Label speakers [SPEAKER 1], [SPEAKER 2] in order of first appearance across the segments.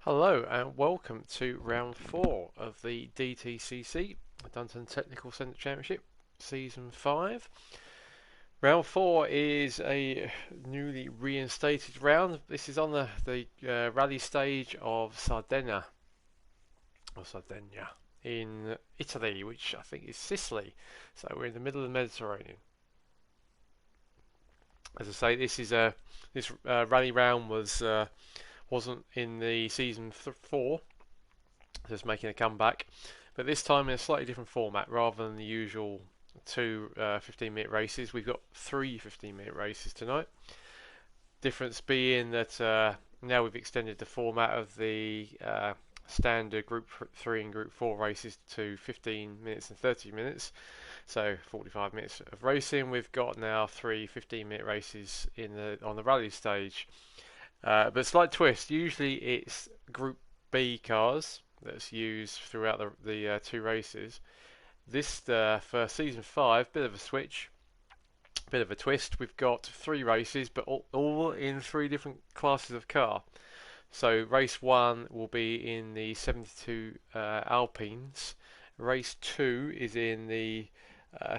[SPEAKER 1] Hello and welcome to round 4 of the DTCC Dunton Technical Centre Championship Season 5. Round 4 is a newly reinstated round. This is on the rally stage of Sardinia in Italy, which I think is Sicily. So we're in the middle of the Mediterranean. As I say, this rally round wasn't in the season 4, just making a comeback, but this time in a slightly different format rather than the usual two 15-minute races. We've got three 15-minute races tonight. Difference being that now we've extended the format of the standard Group 3 and Group 4 races to 15 minutes and 30 minutes. So 45 minutes of racing. We've got now three 15-minute races on the rally stage. But slight twist. Usually it's Group B cars that's used throughout the two races. This for season 5, bit of a switch, bit of a twist. We've got three races, but all in three different classes of car. So race 1 will be in the 72 Alpines. Race 2 is in the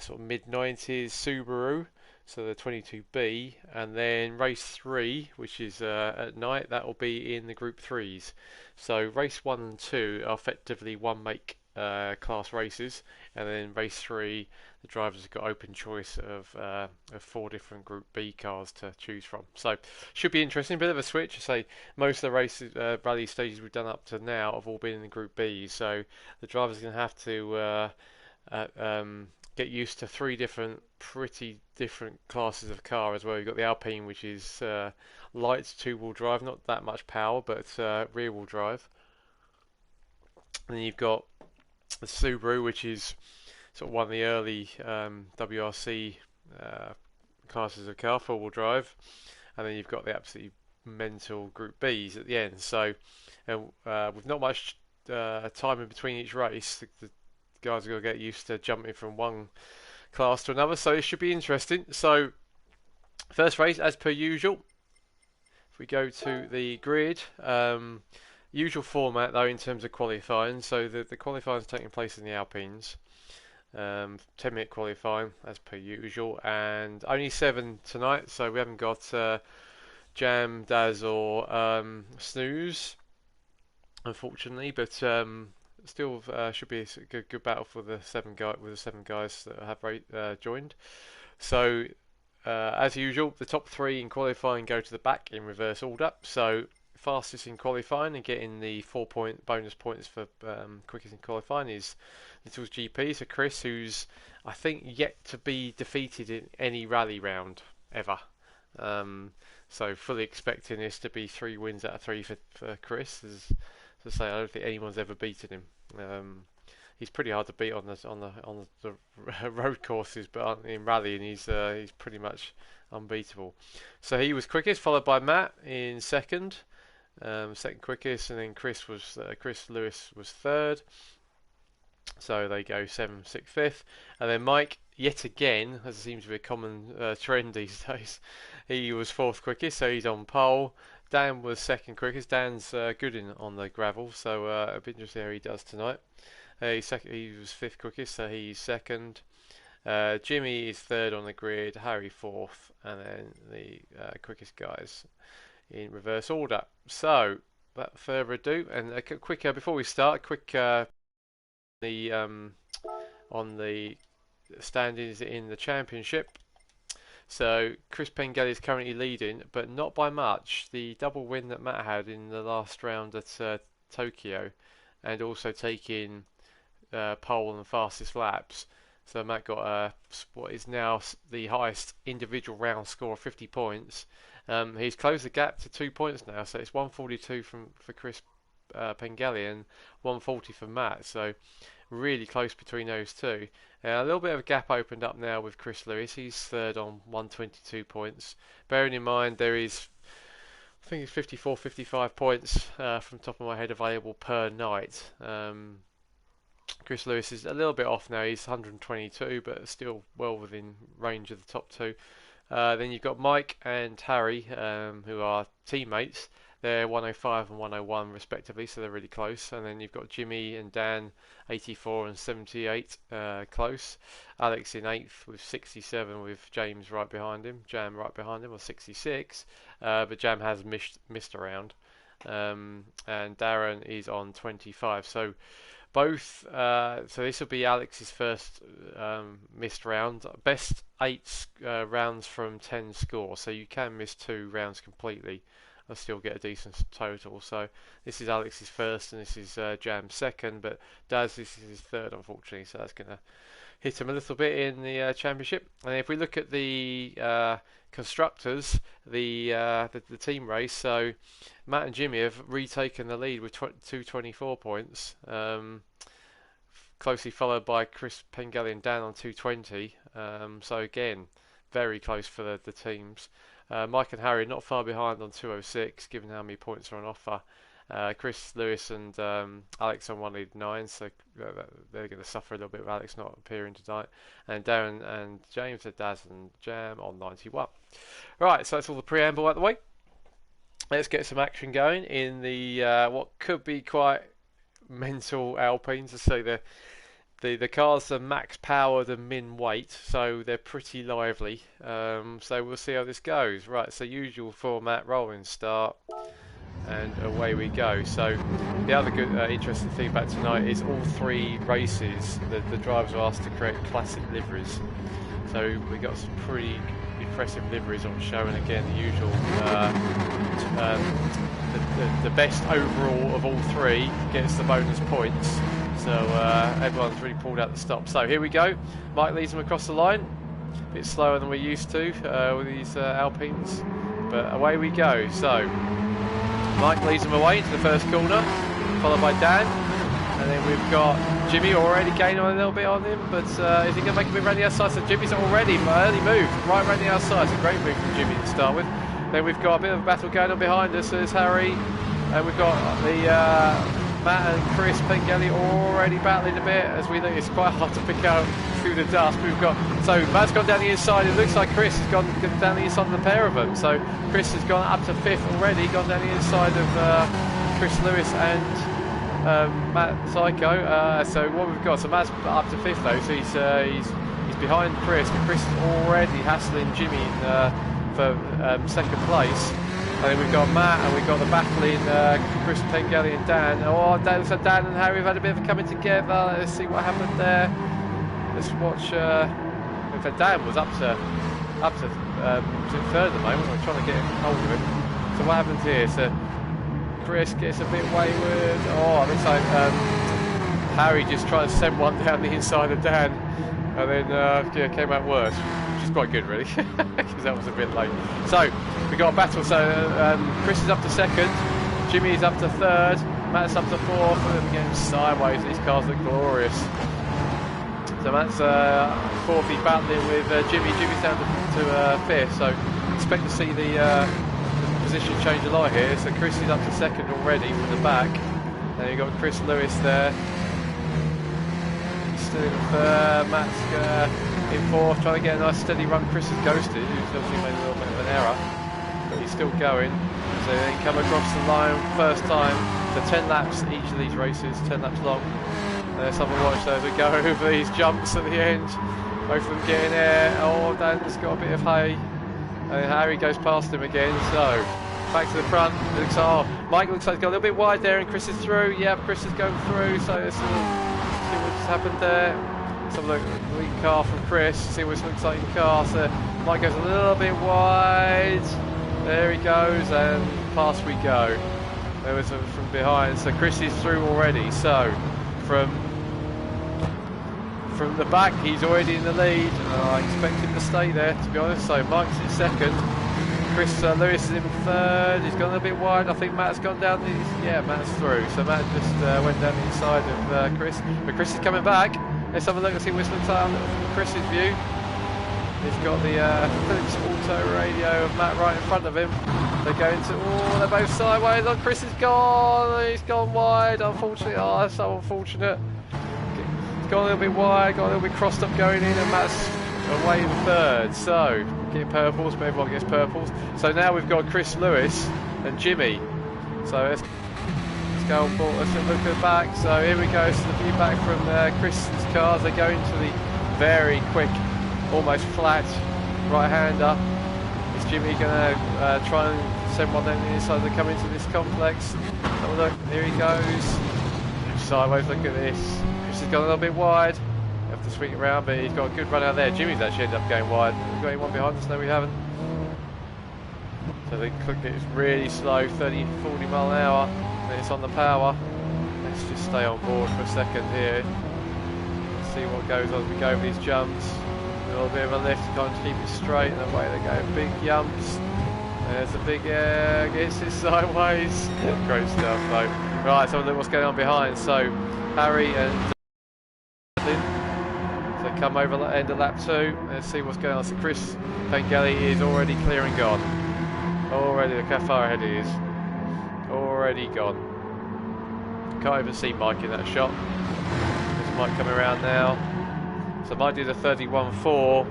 [SPEAKER 1] sort of mid-90s Subaru, so the 22B, and then race 3, which is at night, that will be in the Group 3s. So race 1 and 2 are effectively one make class races, and then race 3, the drivers have got open choice of four different Group B cars to choose from. So should be interesting. Bit of a switch. I say most of the races, rally stages we've done up to now have all been in the Group B, so the drivers are going to have to get used to three pretty different classes of car as well. You've got the Alpine, which is light two-wheel drive, not that much power, but rear-wheel drive. And then you've got the Subaru, which is sort of one of the early WRC classes of car, four-wheel drive. And then you've got the absolutely mental Group Bs at the end. So with not much time in between each race, the guys are going to get used to jumping from one class to another, so it should be interesting. So first race, as per usual, if we go to the grid, usual format though in terms of qualifying. So the qualifying is taking place in the Alpines, 10-minute qualifying as per usual, and only 7 tonight, so we haven't got Jam, Daz or Snooze, unfortunately, but still should be a good battle for the seven guys that have joined. So as usual, the top 3 in qualifying go to the back in reverse order. So fastest in qualifying and getting the 4-point bonus points for quickest in qualifying is Little's GP. So Chris, who's I think yet to be defeated in any rally round ever. So fully expecting this to be 3 wins out of 3 for Chris. As I say, I don't think anyone's ever beaten him. He's pretty hard to beat on the road courses, but in rallying he's pretty much unbeatable. So he was quickest, followed by Matt in second quickest, and then Chris Lewis was third. So they go 7th, 6th, 5th, and then Mike, yet again, as it seems to be a common trend these days, he was 4th quickest, so he's on pole. Dan was 2nd quickest. Dan's good on the gravel, so it'll be interesting how he does tonight. He was 5th quickest, so he's 2nd. Jimmy is 3rd on the grid, Harry 4th, and then the quickest guys in reverse order. So, without further ado, and a quick before we start, on the standings in the championship. So Chris Pengelly is currently leading, but not by much. The double win that Matt had in the last round at Tokyo, and also taking pole and fastest laps. So Matt got what is now the highest individual round score of 50 points. He's closed the gap to 2 points now, so it's 142 for Chris Pengelly and 140 for Matt. So really close between those two. A little bit of a gap opened up now with Chris Lewis. He's 3rd on 122 points. Bearing in mind there is, I think it's 54, 55 points from top of my head available per night. Chris Lewis is a little bit off now. He's 122, but still well within range of the top 2. Then you've got Mike and Harry, who are teammates. They're 105 and 101 respectively, so they're really close. And then you've got Jimmy and Dan, 84 and 78, close. Alex in 8th with 67, with James right behind him, Jam right behind him, or 66. But Jam has missed a round. And Darren is on 25. So both. So this will be Alex's first missed round. Best 8 rounds from 10 score. So you can miss 2 rounds completely. I'll still get a decent total. So this is Alex's first, and this is Jam's second. But Daz, this is his third, unfortunately. So that's going to hit him a little bit in the championship. And if we look at the constructors, the team race, so Matt and Jimmy have retaken the lead with 224 points, closely followed by Chris Pengelly and Dan on 220. So again, very close for the teams. Mike and Harry not far behind on 206, given how many points are on offer. Chris, Lewis and Alex on 189, so they're going to suffer a little bit with Alex not appearing tonight. And Darren and James, Daz and Jam on 91. Right, so that's all the preamble out the way. Let's get some action going in the what could be quite mental Alpines. So the cars are max powered and min weight, so they're pretty lively. So we'll see how this goes. Right, so usual format, rolling start, and away we go. So the other good interesting thing about tonight is all 3 races the drivers are asked to create classic liveries. So we got some pretty impressive liveries on show, and again the usual the best overall of all 3 gets the bonus points. So everyone's really pulled out the stop. So here we go. Mike leads them across the line. A bit slower than we're used to with these Alpines, but away we go. So Mike leads them away into the first corner, followed by Dan, and then we've got Jimmy already gaining a little bit on him, but is he going to make a move around the outside? So Jimmy's already early move right around the outside. It's a great move from Jimmy to start with. Then we've got a bit of a battle going on behind us. There's Harry, and we've got the Matt and Chris Pengelly already battling a bit. As we look, it's quite hard to pick out through the dust. We've got, so Matt's gone down the inside. It looks like Chris has gone down the inside of the pair of them. So Chris has gone up to 5th already, gone down the inside of Chris Lewis and Matt Psycho. So what we've got, so Matt's up to 5th though, so he's behind Chris, but Chris is already hassling Jimmy for 2nd place. And then we've got Matt, and we've got the battling Chris Pengelly and Dan. Oh, so Dan and Harry have had a bit of a coming together. Let's see what happened there. Let's watch. In fact, Dan was up to 3rd at the moment. I'm trying to get hold of him. So what happens here? So Chris gets a bit wayward. Oh, it looks like Harry just tried to send one down the inside of Dan, and then came out worse. Quite good really, because that was a bit late. So we got a battle. So Chris is up to 2nd, Jimmy is up to 3rd, Matt's up to 4th, and then we're getting sideways. These cars look glorious. So Matt's 4th, he's battling with Jimmy. Jimmy's down to 5th, so expect to see the position change a lot here. So Chris is up to 2nd already from the back, and you've got Chris Lewis there. He's still in 3rd, Matt's in 4th, trying to get a nice steady run. Chris has ghosted, who's obviously made a little bit of an error, but he's still going. So they come across the line first time. So 10 laps each of these races, 10 laps long. And let's have a watch as we go over these jumps at the end. Both of them getting air. Oh, Dan's got a bit of hay, and Harry goes past him again. So back to the front. It looks, Mike looks like he's got a little bit wide there, and Chris is through. Yeah, Chris is going through. So let's see what's happened there. Let's have a look at the lead car from Chris, see what it looks like in the car. So Mike goes a little bit wide. There he goes, and past we go. There was from behind. So Chris is through already. So from the back, he's already in the lead. I expect him to stay there, to be honest. So Mike's in 2nd. Chris Lewis is in 3rd. He's gone a bit wide. I think Matt's gone down. Yeah, Matt's through. So Matt just went down the inside of Chris. But Chris is coming back. Let's have a look and see what it looks like from Chris's view. He's got the Philips Auto radio of Matt right in front of him. They're going to, they're both sideways. Oh, Chris is gone. He's gone wide, unfortunately. Oh, that's so unfortunate. He's gone a little bit wide, got a little bit crossed up going in, and Matt's away in 3rd. So, getting purples, but everyone gets purples. So now we've got Chris Lewis and Jimmy So let's go on board, let's look at the back. So here we go, so the view back from Chris's cars. They go into the very quick, almost flat right-hander. Is Jimmy going to try and send one down the inside to come into this complex? Have a look, here he goes. Sideways, look at this. Chris has gone a little bit wide. You have to swing it around, but he's got a good run out there. Jimmy's actually ended up going wide. Have we got anyone behind us? No, we haven't. So they clicked it, it's really slow, 30, 40 mile an hour. And it's on the power. Let's just stay on board for a second here. See what goes on as we go over these jumps. A little bit of a lift, kind of keep it straight, and away they go. Big jumps. There's a big gets it sideways. Great stuff though. Right, so look what's going on behind. So Harry and so come over the end of lap 2. Let's see what's going on. So Chris Pengelly is already clear and gone. Already, look how far ahead he is. Already gone. Can't even see Mike in that shot. There's Mike coming around now. So Mike did a 31.4.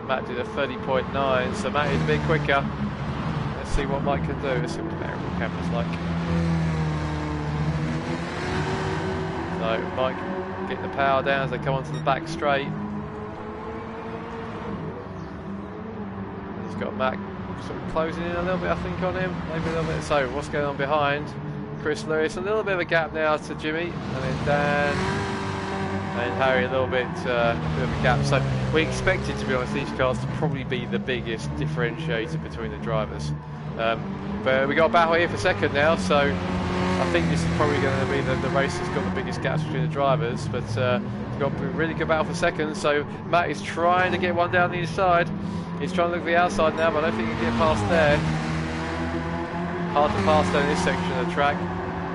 [SPEAKER 1] Matt did a 30.9. So Matt is a bit quicker. Let's see what Mike can do. Let's see what the variable camera's like. So Mike getting the power down as they come onto the back straight. He's got Matt sort of closing in a little bit, I think, on him. Maybe a little bit. So what's going on behind? Chris Lewis, a little bit of a gap now to Jimmy, and then Dan and Harry, a little bit of a gap. So we expected, to be honest, these cars to probably be the biggest differentiator between the drivers. But we got a battle here for second now, so I think this is probably going to be the race that's got the biggest gaps between the drivers. But it's got a really good battle for second. So Matt is trying to get one down the inside. He's trying to look at the outside now, but I don't think he can get past there. Hard to pass down this section of the track.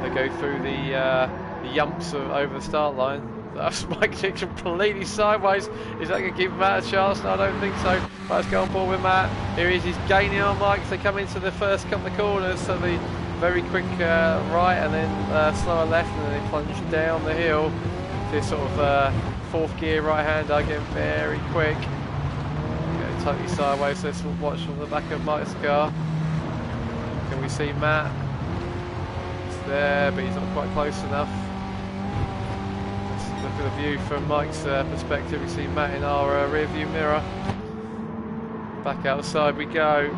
[SPEAKER 1] They go through the yumps over the start line. That's Mike Dixon completely sideways. Is that going to give Matt a chance? No, I don't think so. Right, let's go on board with Matt. Here he is, he's gaining on Mike as they come into the first couple of corners. So the very quick right and then slower left, and then they plunge down the hill. This sort of fourth gear right-hander getting very quick. Go totally sideways. Let's watch from the back of Mike's car. Can we see Matt? He's there, but he's not quite close enough. Let's look at the view from Mike's perspective. We see Matt in our rear view mirror. Back outside we go.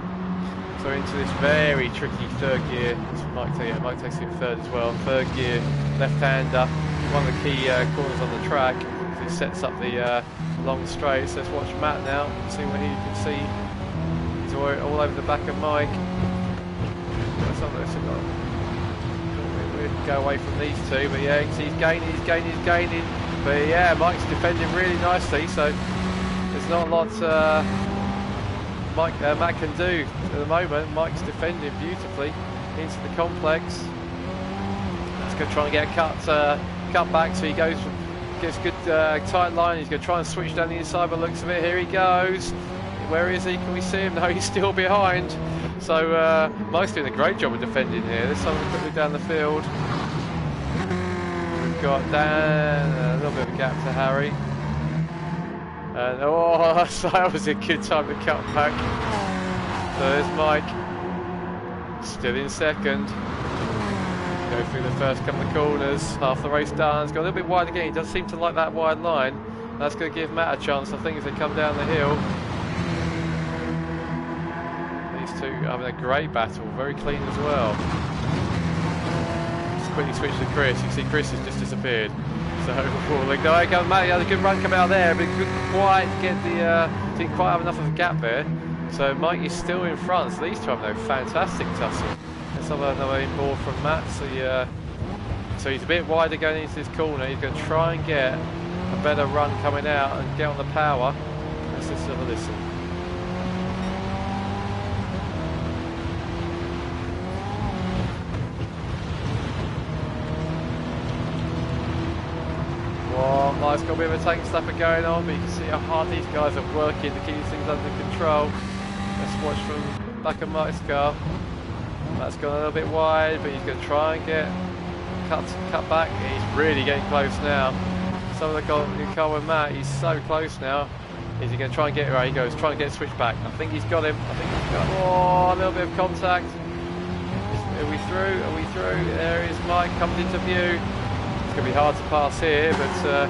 [SPEAKER 1] So into this very tricky third gear. Mike takes it in third as well. Third gear, left-hander. One of the key corners on the track. It sets up the long straight. So let's watch Matt now. See what he can see. He's all over the back of Mike. We'll go away from these two, but yeah, he's gaining. But yeah, Mike's defending really nicely. So there's not a lot Matt can do at the moment. Mike's defending beautifully into the complex. He's going to try and get a cut back, so he gets good tight line. He's going to try and switch down the inside, but looks of it. Here he goes. Where is he? Can we see him? No, he's still behind. So Mike's doing a great job of defending here. This time we're quickly down the field. We've got Dan, a little bit of a gap to Harry. And oh, so that was a good time to cut back. So there's Mike, still in second. Go through the first couple of corners, half the race done. He's got a little bit wide again. He does seem to like that wide line. That's going to give Matt a chance, I think, as they come down the hill. These two having a great battle, very clean as well. Just quickly switch to Chris. You see Chris has just disappeared. So like, no, Matt, he had a good run come out there, but he couldn't quite get didn't quite have enough of a gap there. So Mike is still in front. So these two have a fantastic tussle. Let's have another inboard from Matt. So he's a bit wider going into this corner. He's going to try and get a better run coming out and get on the power. Let's just have a listen. Well, Mike's got a bit of a tank stopper going on, but you can see how hard these guys are working to keep these things under control. Let's watch from the back of Mike's car. That's gone a little bit wide, but he's going to try and get cut back. He's really getting close now. Some of the car with Matt, he's so close now. Is he going to try and get it? Right, he goes, trying to get switched back. I think he's got him. Oh, a little bit of contact. Are we through? Are we through? There is Mike, comes into view. It's going to be hard to pass here, but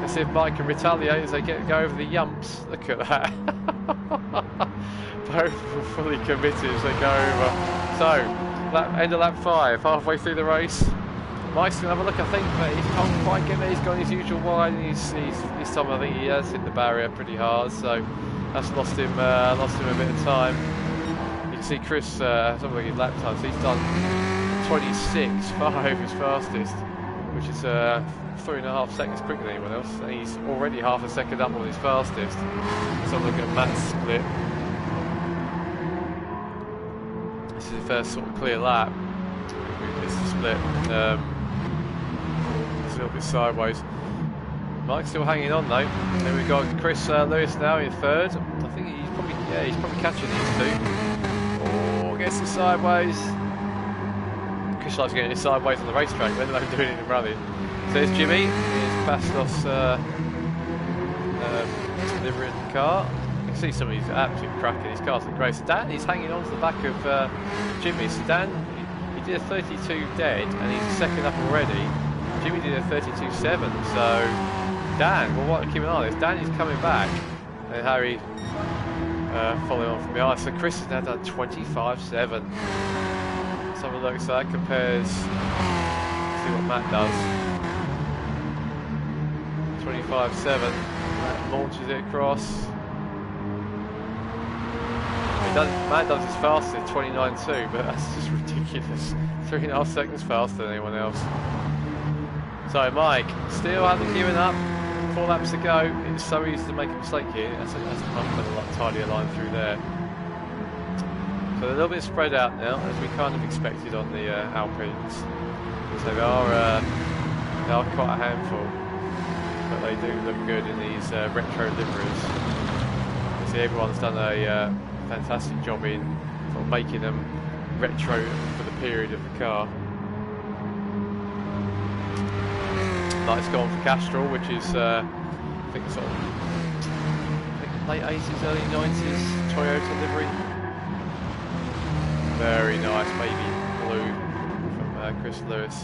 [SPEAKER 1] let's see if Mike can retaliate as they go over the yumps. Look at that. Both fully committed as they go over. So, end of lap 5, halfway through the race. Mike's going to have a look, I think, but he can't quite get there. He's got his usual wide. This time I think he has hit the barrier pretty hard, so that's lost him a bit of time. You can see Chris, something like his lap times. He's done 26.5 his fastest, which is 3.5 seconds quicker than anyone else. And he's already half a second up on his fastest. So I'm looking at Matt's split. This is the first sort of clear lap. This is split. It's a little bit sideways. Mike's still hanging on though. Then we've got Chris Lewis now in third. I think he's probably catching these two. Oh, gets it sideways. Chris likes getting it sideways on the racetrack, let alone doing it in rally. So there's Jimmy. Here's Bastos delivering the car. You can see some of these absolute cracking. His cars look great. So Dan is hanging on to the back of Jimmy. So Dan, he did a 32 dead, and he's second up already. Jimmy did a 32.7. So Dan, well, keep an eye on this. Dan is coming back, and Harry following on from behind. So Chris has now done 25.7. Let's have a look. So that compares. Let's see what Matt does. 25.7. Matt launches it across. Matt does his fastest at 29.2, but that's just ridiculous. 3.5 seconds faster than anyone else. So Mike still hasn't given up. 4 laps to go. It's so easy to make a mistake here. That's a lot tidier line through there. So they're a little bit spread out now, as we kind of expected on the Alpines. So they are quite a handful, but they do look good in these retro liveries. You see, everyone's done a fantastic job in sort of making them retro for the period of the car. Light's gone for Castrol, which is I think sort of late 80s, early 90s Toyota livery. Very nice, baby blue from Chris Lewis.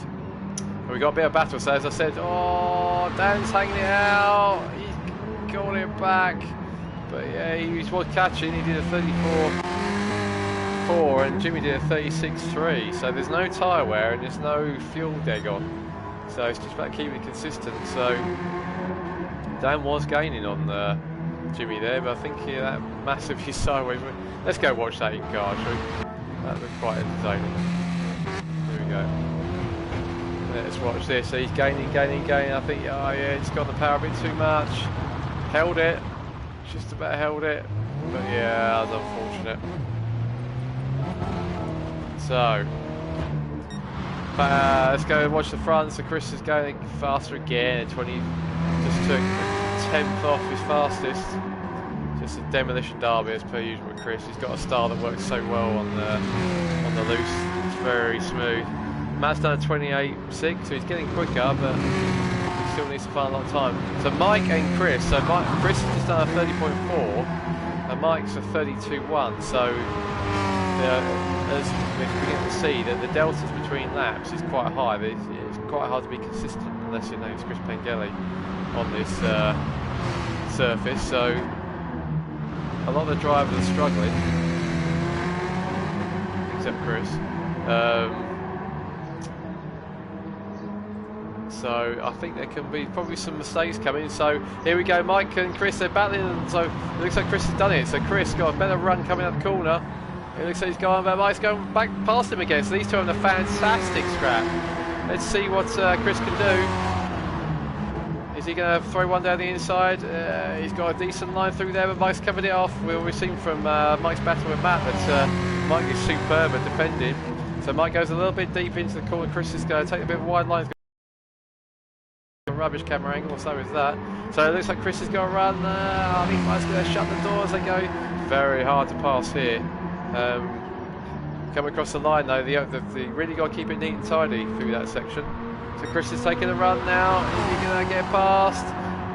[SPEAKER 1] And we got a bit of battle, so as I said, oh, Dan's hanging it out, he's got it back. But yeah, he was catching, he did a 34.4 and Jimmy did a 36.3. So there's no tyre wear and there's no fuel deg on. So it's just about keeping it consistent. So Dan was gaining on Jimmy there, but I think that massively sideways. Let's go watch that in car, shall we? That looked quite entertaining. Here we go. Let's watch this. So he's gaining. I think, oh yeah, it's got the power a bit too much. Held it. Just about held it. But yeah, that was unfortunate. So, let's go and watch the front. So Chris is going faster again. 20, just took a 10th off his fastest. Just a demolition derby as per usual with Chris. He's got a style that works so well on the loose. It's very smooth. Matt's done a 28.6, so he's getting quicker, but he still needs to find a lot of time. So Mike and Chris. So Chris has just done a 30.4, and Mike's a 32.1. So as we begin to see that the deltas between laps is quite high. It's quite hard to be consistent unless your name's Chris Pengelly on this surface. So a lot of the drivers are struggling, except Chris. So I think there can be probably some mistakes coming. So here we go, Mike and Chris, they're battling, and so it looks like Chris has done it. So Chris got a better run coming up the corner. It looks like he's going, but Mike's going back past him again. So these two are having a fantastic scrap. Let's see what Chris can do. Is he going to throw one down the inside? He's got a decent line through there, but Mike's covered it off. We've seen from Mike's battle with Matt that Mike is superb at defending. So Mike goes a little bit deep into the corner. Chris is going to take a bit of a wide line. Rubbish camera angle, so is that. So it looks like Chris is going to run. I think Mike's going to shut the door as they go. Very hard to pass here. Come across the line though, they really got to keep it neat and tidy through that section. So Chris is taking a run now. Is he going to get past?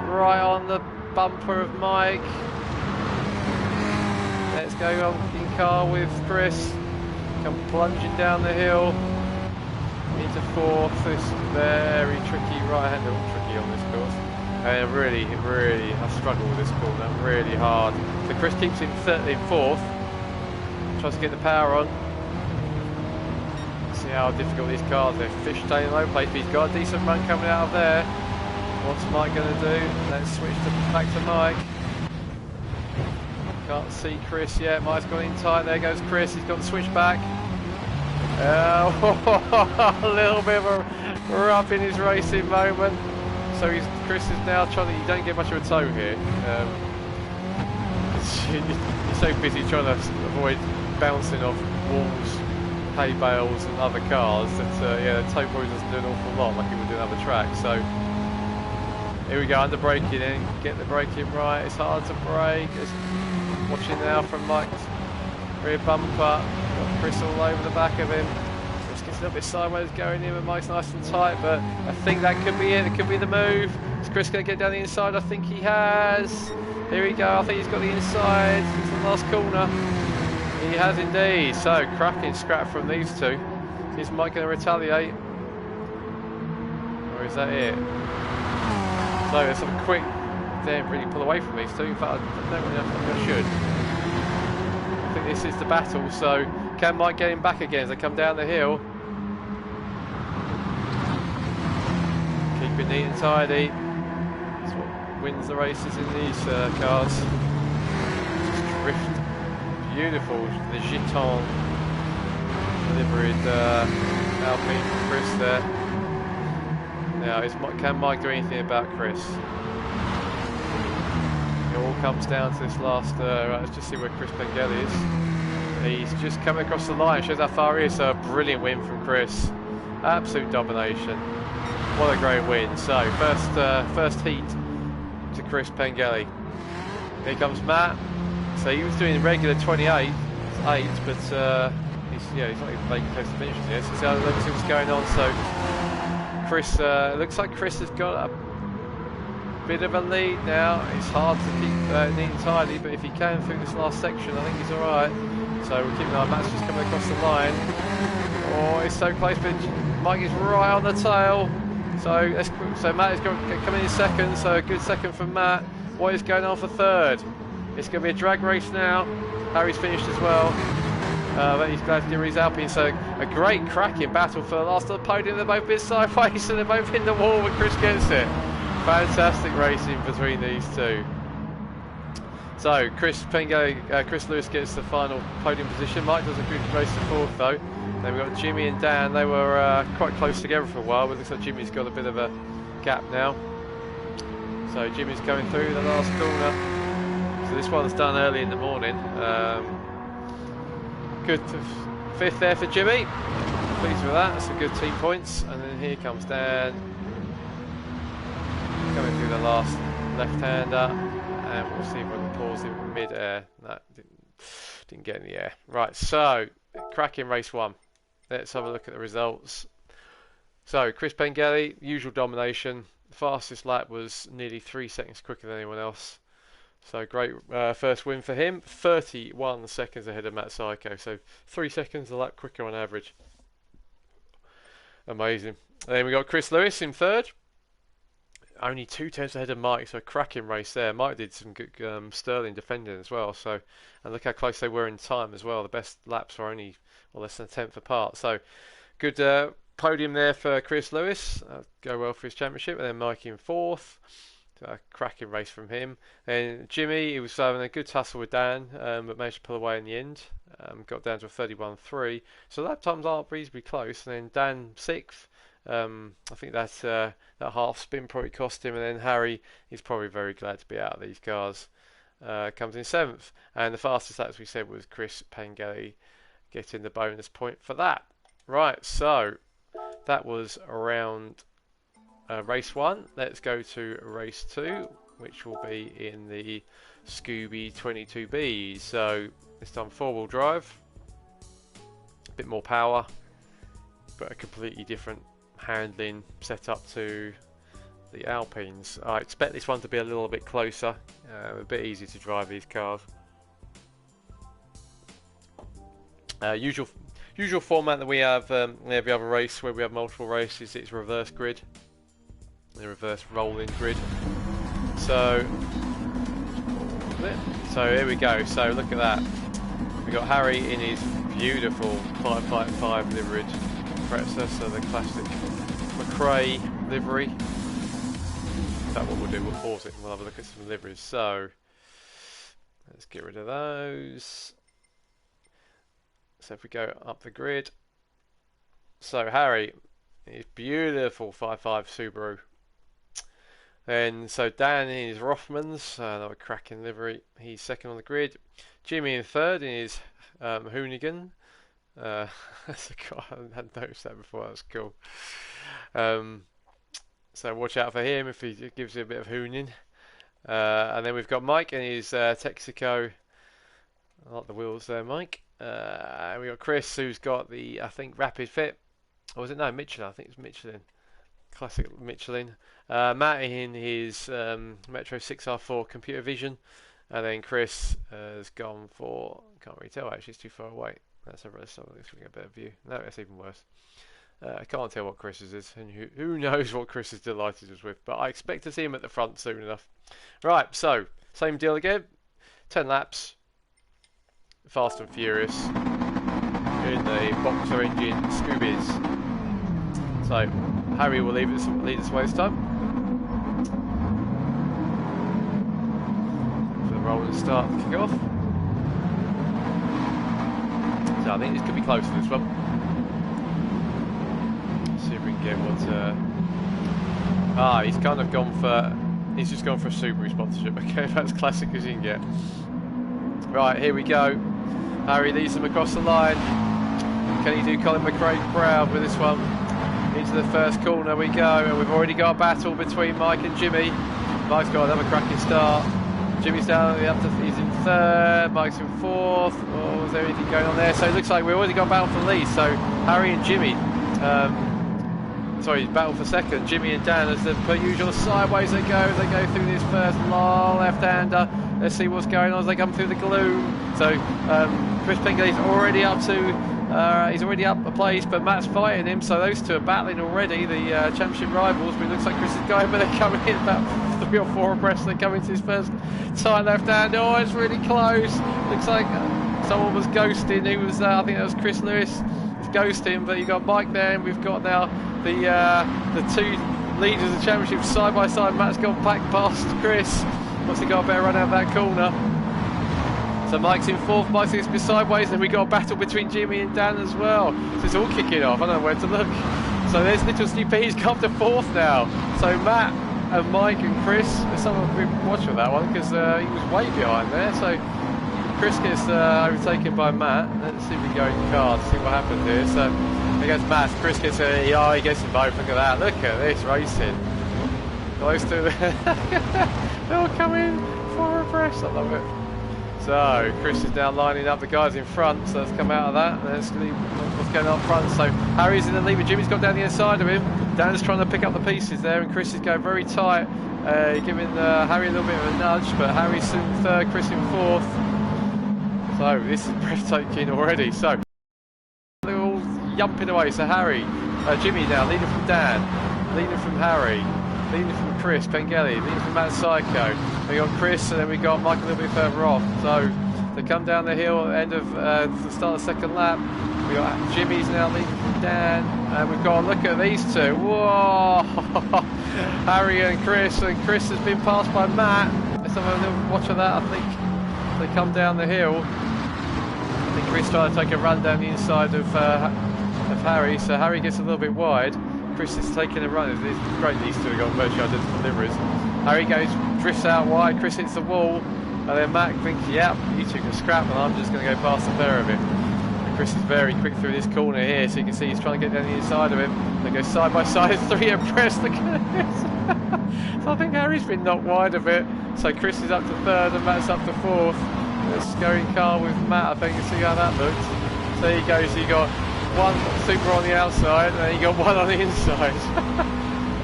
[SPEAKER 1] Right on the bumper of Mike. Let's go on in car with Chris. come plunging down the hill into fourth. This very tricky right-hander, tricky on this course. And really, I struggle with this corner really hard. So Chris keeps in fourth, tries to get the power on. See how difficult these cars are. Fishtailing low place, but he's got a decent run coming out of there. What's Mike going to do? Let's switch back to Mike. Can't see Chris yet. Mike's gone in tight. There goes Chris. He's got the switch back. A little bit of a rough in his racing moment. So Chris is now trying to. You don't get much of a toe here. He's so busy trying to avoid bouncing off walls, hay bales, and other cars that yeah, the toe probably doesn't do an awful lot like he would do on other tracks. So here we go, under braking in. Get the braking right. It's hard to brake. Watching now from Mike's rear bumper. Got Chris all over the back of him. Chris gets a little bit sideways going in, but Mike's nice and tight. But I think that could be it. It could be the move. Is Chris going to get down the inside? I think he has. Here we go. I think he's got the inside. It's the last corner. He has indeed. So cracking scrap from these two. Is Mike going to retaliate? Or is that it? So let's have a quick. Didn't really pull away from these two. In fact, I don't really think I should. I think this is the battle. So can Mike get him back again as they come down the hill? Keep it neat and tidy. That's what wins the races in these cars. Just drift. Beautiful. The Giton delivered Alpine from Chris there. Now, can Mike do anything about Chris? It all comes down to this last, right, let's just see where Chris Pengelly is. He's just coming across the line, shows how far he is, so a brilliant win from Chris. Absolute domination. What a great win. So, first heat to Chris Pengelly. Here comes Matt. So he was doing regular 28, but he's not even making close to finishes yet. So let's see what's going on. So Chris, looks like Chris has got a bit of a lead now. It's hard to keep neat and tidy, but if he can through this last section, I think he's all right. So we'll keep an eye. Matt's just coming across the line. Oh, he's so close, but Mike is right on the tail. So Matt is coming in second. So a good second from Matt. What is going on for third? It's going to be a drag race now. Harry's finished as well. But he's glad to get his Alpine. So a great cracking battle for the last of the podium. They're both a bit sideways and they're both in the wall when Chris gets it. Fantastic racing between these two. So Chris Lewis gets the final podium position. Mike does a good race to fourth though. Then we've got Jimmy and Dan. They were quite close together for a while, but it looks like Jimmy's got a bit of a gap now. So Jimmy's going through the last corner. So this one's done early in the morning. Good fifth there for Jimmy. Pleased with that. That's some good team points. And then here comes Dan. Coming through the last left-hander. And we'll see if we can pause in mid-air. No, didn't get in the air. Right, so cracking race one. Let's have a look at the results. So Chris Pengelly, usual domination. The fastest lap was nearly 3 seconds quicker than anyone else. So great first win for him. 31 seconds ahead of Matt Psycho. So 3 seconds a lap quicker on average. Amazing. And then we got Chris Lewis in third. Only 2 tenths ahead of Mike, so a cracking race there. Mike did some good sterling defending as well. So, and look how close they were in time as well. The best laps were only less than a tenth apart. So good podium there for Chris Lewis. Go well for his championship. And then Mike in fourth. A cracking race from him. And Jimmy, he was having a good tussle with Dan, but managed to pull away in the end. Got down to a 31.3. So lap times are reasonably close. And then Dan sixth. I think that half spin probably cost him. And then Harry is probably very glad to be out of these cars. Comes in seventh. And the fastest, as we said, was Chris Pengelly getting the bonus point for that. Right, so that was around race one. Let's go to race two, which will be in the Scooby 22B. So this time 4-wheel drive, a bit more power, but a completely different handling setup to the Alpines. I expect this one to be a little bit closer, a bit easier to drive these cars. Usual Usual format that we have every other race where we have multiple races, it's reverse grid, the reverse rolling grid. So here we go. So look at that. We got Harry in his beautiful 555 liveried predecessor, the classic McRae livery. In fact, what we'll do, we'll pause it and we'll have a look at some liveries. So let's get rid of those. So if we go up the grid, so Harry, his beautiful 5.5 Subaru. Then so Dan in his Rothmans, another cracking livery. He's second on the grid. Jimmy in third in his Hoonigan. That's a car, I hadn't noticed that before. That's cool. So watch out for him if he gives you a bit of hooning. And then we've got Mike in his Texaco. I like the wheels there, Mike. We got Chris, who's got the, I think, Rapid Fit. Or was it? No, Michelin. I think it's Michelin. Classic Michelin. Matt in his Metro 6R4 computer vision. And then Chris has gone for, can't really tell actually, it's too far away. That's a rest, so let's get a better view. No, it's even worse. I can't tell what Chris's is, and who knows what Chris is delighted was with, but I expect to see him at the front soon enough. Right, so, same deal again. 10 laps. Fast and Furious in the Boxer engine Scoobies. So Harry will lead us away this time. For the roll and start to kick off. So I think this could be close to this one. Let's see if we can get what. He's kind of gone for. He's just gone for a Subaru sponsorship. Okay, that's classic as you can get. Right, here we go. Harry leads them across the line. Can he do Colin McRae proud with this one? Into the first corner we go, and we've already got a battle between Mike and Jimmy. Mike's got another cracking start. Jimmy's down up to, he's in third, Mike's in fourth. Oh, is there anything going on there? So it looks like we've already got a battle for the lead. So Harry and Jimmy, sorry, battle for second. Jimmy and Dan, as the per usual, sideways they go through this first long left-hander. Let's see what's going on as they come through the gloom. So Chris Pingley's already up to, he's already up a place, but Matt's fighting him. So those two are battling already, the championship rivals. But it looks like Chris is going, but they're coming in about 3 or 4 abreast. They're coming to his first tight left-hand. Oh, it's really close. Looks like someone was ghosting. Who was that? I think that was Chris Lewis. It's ghosting, but you got Mike there, and we've got now the two leaders of the championship side by side. Matt's gone back past Chris. Once he got a better run out of that corner. So Mike's in fourth, Mike's in sideways, and we got a battle between Jimmy and Dan as well. So it's all kicking off, I don't know where to look. So there's Little Snoopy, he's come to fourth now. So Matt and Mike and Chris, there's someone we've watched with that one because he was way behind there. So Chris gets overtaken by Matt. Let's see if we can go in the car to see what happened here. So against Matt, Chris gets he gets them both. Look at that, look at this racing. Those two, they'll come in for abreast, I love it. So Chris is now lining up the guys in front, so let's come out of that. Let's see what's going on up front. So Harry's in the lead, but Jimmy's got down the inside of him. Dan's trying to pick up the pieces there, and Chris is going very tight, giving Harry a little bit of a nudge, but Harry's in third, Chris in fourth. So this is breathtaking already. So they're all yumping away. So Harry, Jimmy now leading from Dan, leading from Harry, leading from Chris Pengelly, leading from Matt Psycho. We got Chris, and then we got Mike a little bit further off. So they come down the hill at the end of the start of the second lap. We got Jimmy's now leading from Dan, and we've got, look at these two. Whoa! Harry and Chris has been passed by Matt. Let's have a little watch of that. I think they come down the hill. I think Chris tried to take a run down the inside of Harry, so Harry gets a little bit wide. Chris is taking a run. It's great these two have got virtually identical liveries. Harry drifts out wide, Chris hits the wall, and then Matt thinks, yep, you two can scrap, and I'm just going to go past the pair of him. And Chris is very quick through this corner here, so you can see he's trying to get down the inside of him. They go side by side, 3 abreast. Look at this. So I think Harry's been knocked wide a bit. So Chris is up to third, and Matt's up to fourth. Let's go in car with Matt, I think, and see how that looks. So there you go, so you got one super on the outside, and then you got one on the inside.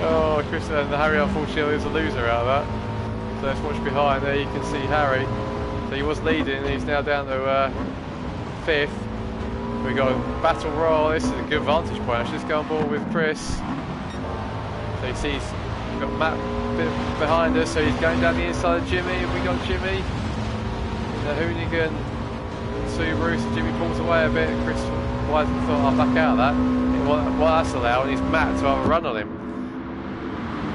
[SPEAKER 1] Oh, Chris and Harry unfortunately is a loser out of that. So let's watch behind. There you can see Harry. So he was leading, and he's now down to 5th. We got a battle royal. This is a good vantage point. Actually, let's go on board with Chris. So you see we've got Matt a bit behind us, so he's going down the inside of Jimmy. We got Jimmy, the Hoonigan, Subaru. So Jimmy pulls away a bit. Chris Wiseman thought, I'll back out of that. What that's allowed is Matt to have a run on him.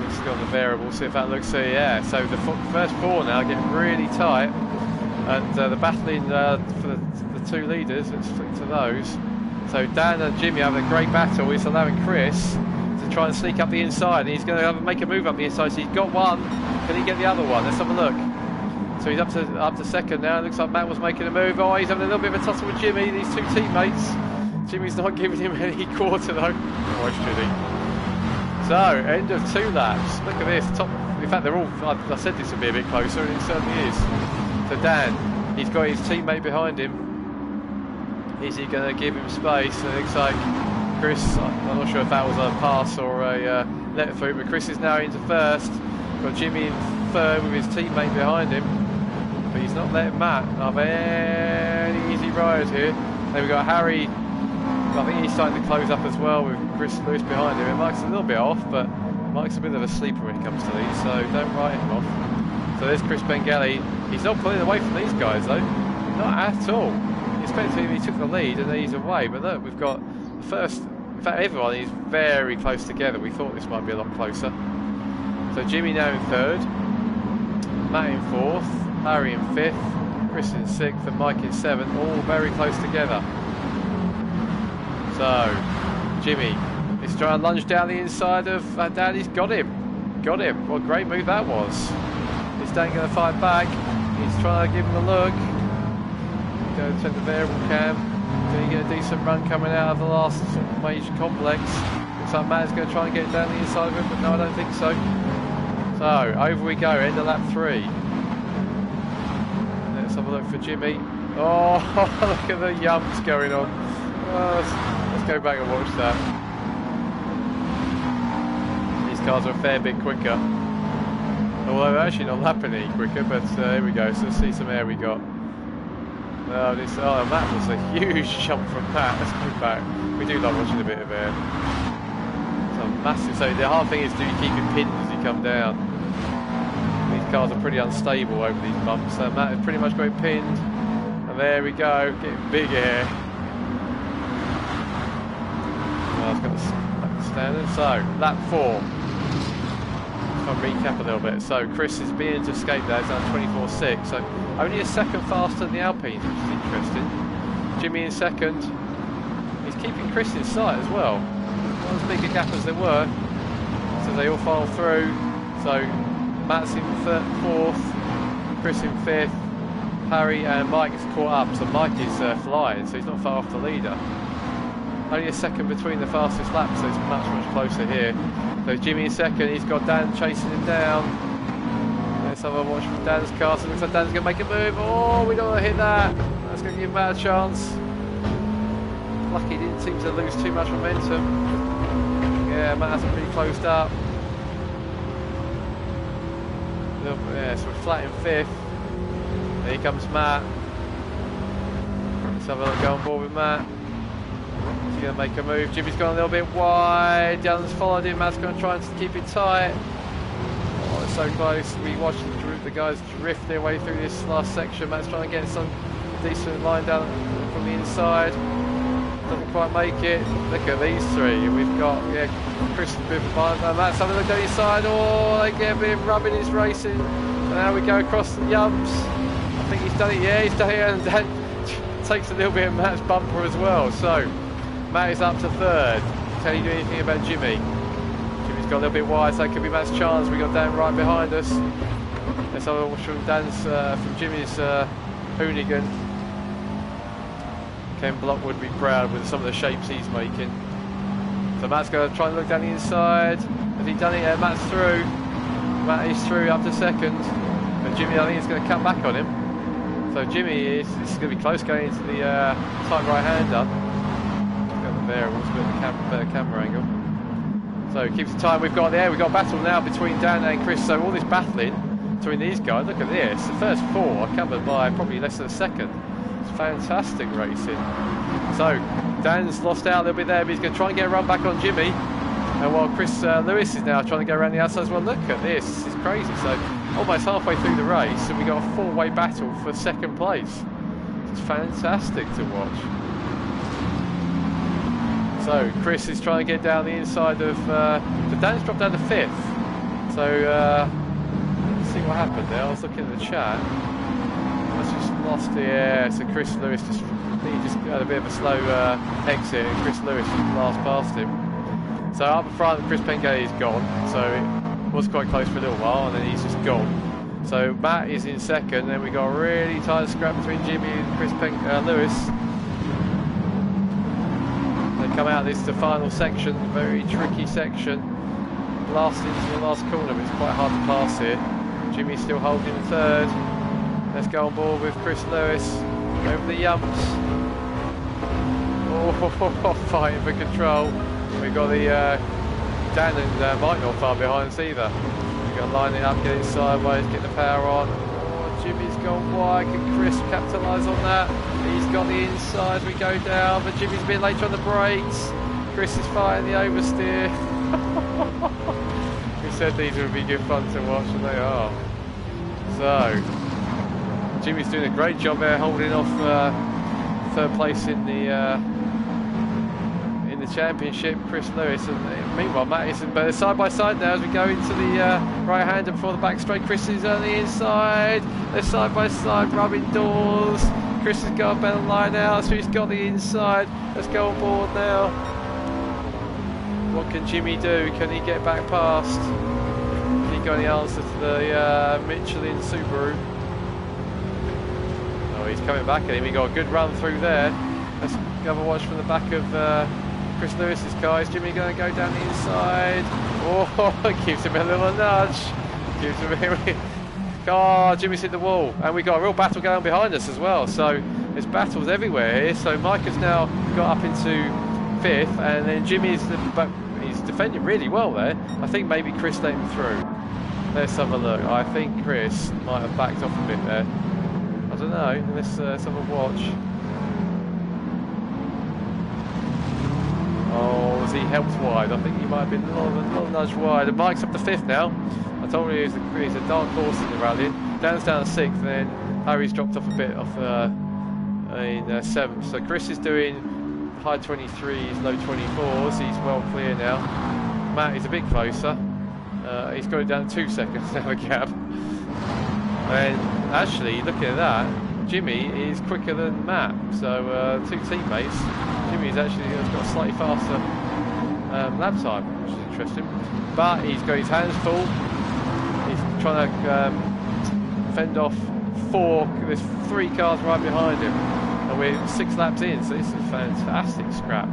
[SPEAKER 1] Let's go on the variable, see if that looks. So yeah, so the first four now getting really tight, and the battling for the two leaders. Let's flick to those. So Dan and Jimmy having a great battle. He's allowing Chris to try and sneak up the inside. He's going to make a move up the inside. So he's got one. Can he get the other one? Let's have a look. So he's up to second now. It looks like Matt was making a move. Oh, he's having a little bit of a tussle with Jimmy. These two teammates. Jimmy's not giving him any quarter though. Oh, should he? So end of 2 laps. Look at this. Top. In fact, they're all. I said this would be a bit closer, and it certainly is. So Dan, he's got his teammate behind him. Is he going to give him space? It looks like Chris, I'm not sure if that was a pass or a let through, but Chris is now into first. Got Jimmy in third with his teammate behind him, but he's not letting Matt have any easy ride here. Then we've got Harry, I think he's starting to close up as well with Chris Lewis behind him. Mike's a little bit off, but Mike's a bit of a sleeper when it comes to these, so don't write him off. So there's Chris Bengali. He's not pulling away from these guys though, not at all. Expected he took the lead and then he's away, but look, we've got the first, in fact everyone is very close together. We thought this might be a lot closer. So Jimmy now in third, Matt in fourth, Harry in fifth, Chris in sixth and Mike in seventh, all very close together. So Jimmy is trying to lunge down the inside of Dan. He's got him. What a great move that was. Is Dan going to fight back? He's trying to give him a look. Go to the variable cam. Can he get a decent run coming out of the last sort of major complex? Looks like Matt is going to try and get down the inside of it, but no, I don't think so. So over we go, end of lap 3. Let's have a look for Jimmy. Oh, look at the yumps going on. Oh, let's go back and watch that. These cars are a fair bit quicker. Although they're actually not lapping any quicker, but here we go. So let's see some air we got. Oh, Matt was a huge jump from Matt. Let's go back. We do love watching a bit of air. So massive. So the hard thing is, do you keep him pinned as you come down? These cars are pretty unstable over these bumps. So Matt has pretty much got him pinned. And there we go, getting big air. Well, I've got the standard. So lap 4. I'll recap a little bit. So Chris is beginning to escape there. He's done 24.6. So only a second faster than the Alpines, which is interesting. Jimmy in second. He's keeping Chris in sight as well. Not as big a gap as they were. So they all file through. So Matt's in fourth. Chris in fifth. Harry and Mike has caught up. So Mike is flying, so he's not far off the leader. Only a second between the fastest laps, so it's much closer here. So Jimmy in second, he's got Dan chasing him down. Let's have a watch from Dan's car. So it looks like Dan's going to make a move. Oh, we don't want to hit that. That's going to give Matt a chance. Lucky he didn't seem to lose too much momentum. Yeah, Matt hasn't really closed up. Yeah, so we're flat in fifth. Here comes Matt. Let's have a look, go on board with Matt. He's going to make a move. Jimmy's gone a little bit wide. Dylan's followed him. Matt's going to try and keep it tight. Oh, it's so close. We watched the guys drift their way through this last section. Matt's trying to get some decent line down from the inside. Doesn't quite make it. Look at these three. We've got Chris a bit behind. Matt's having a look down the inside. Oh, they get a bit of rubbing his racing. And now we go across the yumps. I think he's done it. Yeah, he's done it. And that takes a little bit of Matt's bumper as well. So Matt is up to third. Can he do anything about Jimmy? Jimmy's got a little bit wide, so it could be Matt's chance. We got Dan right behind us. Let's have a watch from from Jimmy's Hoonigan. Ken Block would be proud with some of the shapes he's making. So Matt's going to try and look down the inside. Has he done it? Yeah, Matt's through. Matt is through up to second. And Jimmy, I think, is going to come back on him. So Jimmy this is going to be close going into the tight right-hander. There, it was a bit of a better camera angle. So it keeps the time. We've got a battle now between Dan and Chris. So all this battling between these guys. Look at this. The first 4 are covered by probably less than a second. It's fantastic racing. So Dan's lost out a little bit there, but he's going to try and get a run back on Jimmy. And while Chris Lewis is now trying to go around the outside as well. Look at this, this is crazy. So almost halfway through the race, and we got a four-way battle for second place. It's fantastic to watch. So Chris is trying to get down the inside of. But Dan's dropped down to 5th. So let's see what happened there. I was looking at the chat. I just lost the air. So Chris Lewis just had a bit of a slow exit, and Chris Lewis last past him. So up in front, Chris Pengay is gone. So it was quite close for a little while, and then he's just gone. So Matt is in second. Then we got a really tight scrap between Jimmy and Chris Lewis. They come out. This is the final section, very tricky section. Last into the last corner, but it's quite hard to pass here. Jimmy's still holding the 3rd. Let's go on board with Chris Lewis over the yumps. Oh, fighting for control. We've got the Dan and Mike not far behind us either. We've got to line it up, get it sideways, get the power on. Oh, Jimmy's gone wide. Can Chris capitalise on that? He's got the inside. We go down, but Jimmy's a bit later on the brakes. Chris is fighting the oversteer. We said these would be good fun to watch, and they are. So Jimmy's doing a great job there, holding off 3rd place in the championship. Chris Lewis, and meanwhile Matt is but side by side now as we go into the right hander before the back straight. Chris is on the inside. They're side by side, rubbing doors. Chris has got a better line out, so he's got the inside. Let's go on board now. What can Jimmy do? Can he get back past? Has he got any answer to the Michelin Subaru? Oh, he's coming back at him. He got a good run through there. Let's have a watch from the back of Chris Lewis's car. Is Jimmy going to go down the inside? Oh, it gives him a little nudge. Gives him a oh, Jimmy's hit the wall, and we got a real battle going behind us as well. So there's battles everywhere here. So Mike has now got up into 5th, and then Jimmy's he's defending really well there. I think maybe Chris let him through. Let's have a look. I think Chris might have backed off a bit there. I don't know. Let's have a watch. Oh, was he helped wide? I think he might have been a little nudge wide. And Mike's up to 5th now. I told you he's a dark horse in the rally. Dan's down to 6th, and then Harry's dropped off a bit off in 7th. So Chris is doing high 23s, low 24s. He's well clear now. Matt is a bit closer. He's got it down to 2 seconds now, a gap. And actually, looking at that, Jimmy is quicker than Matt. So 2 teammates. Jimmy's actually got a slightly faster lap time, which is interesting. But he's got his hands full. He's trying to fend off 4. There's 3 cars right behind him, and we're 6 laps in. So this is fantastic scrap.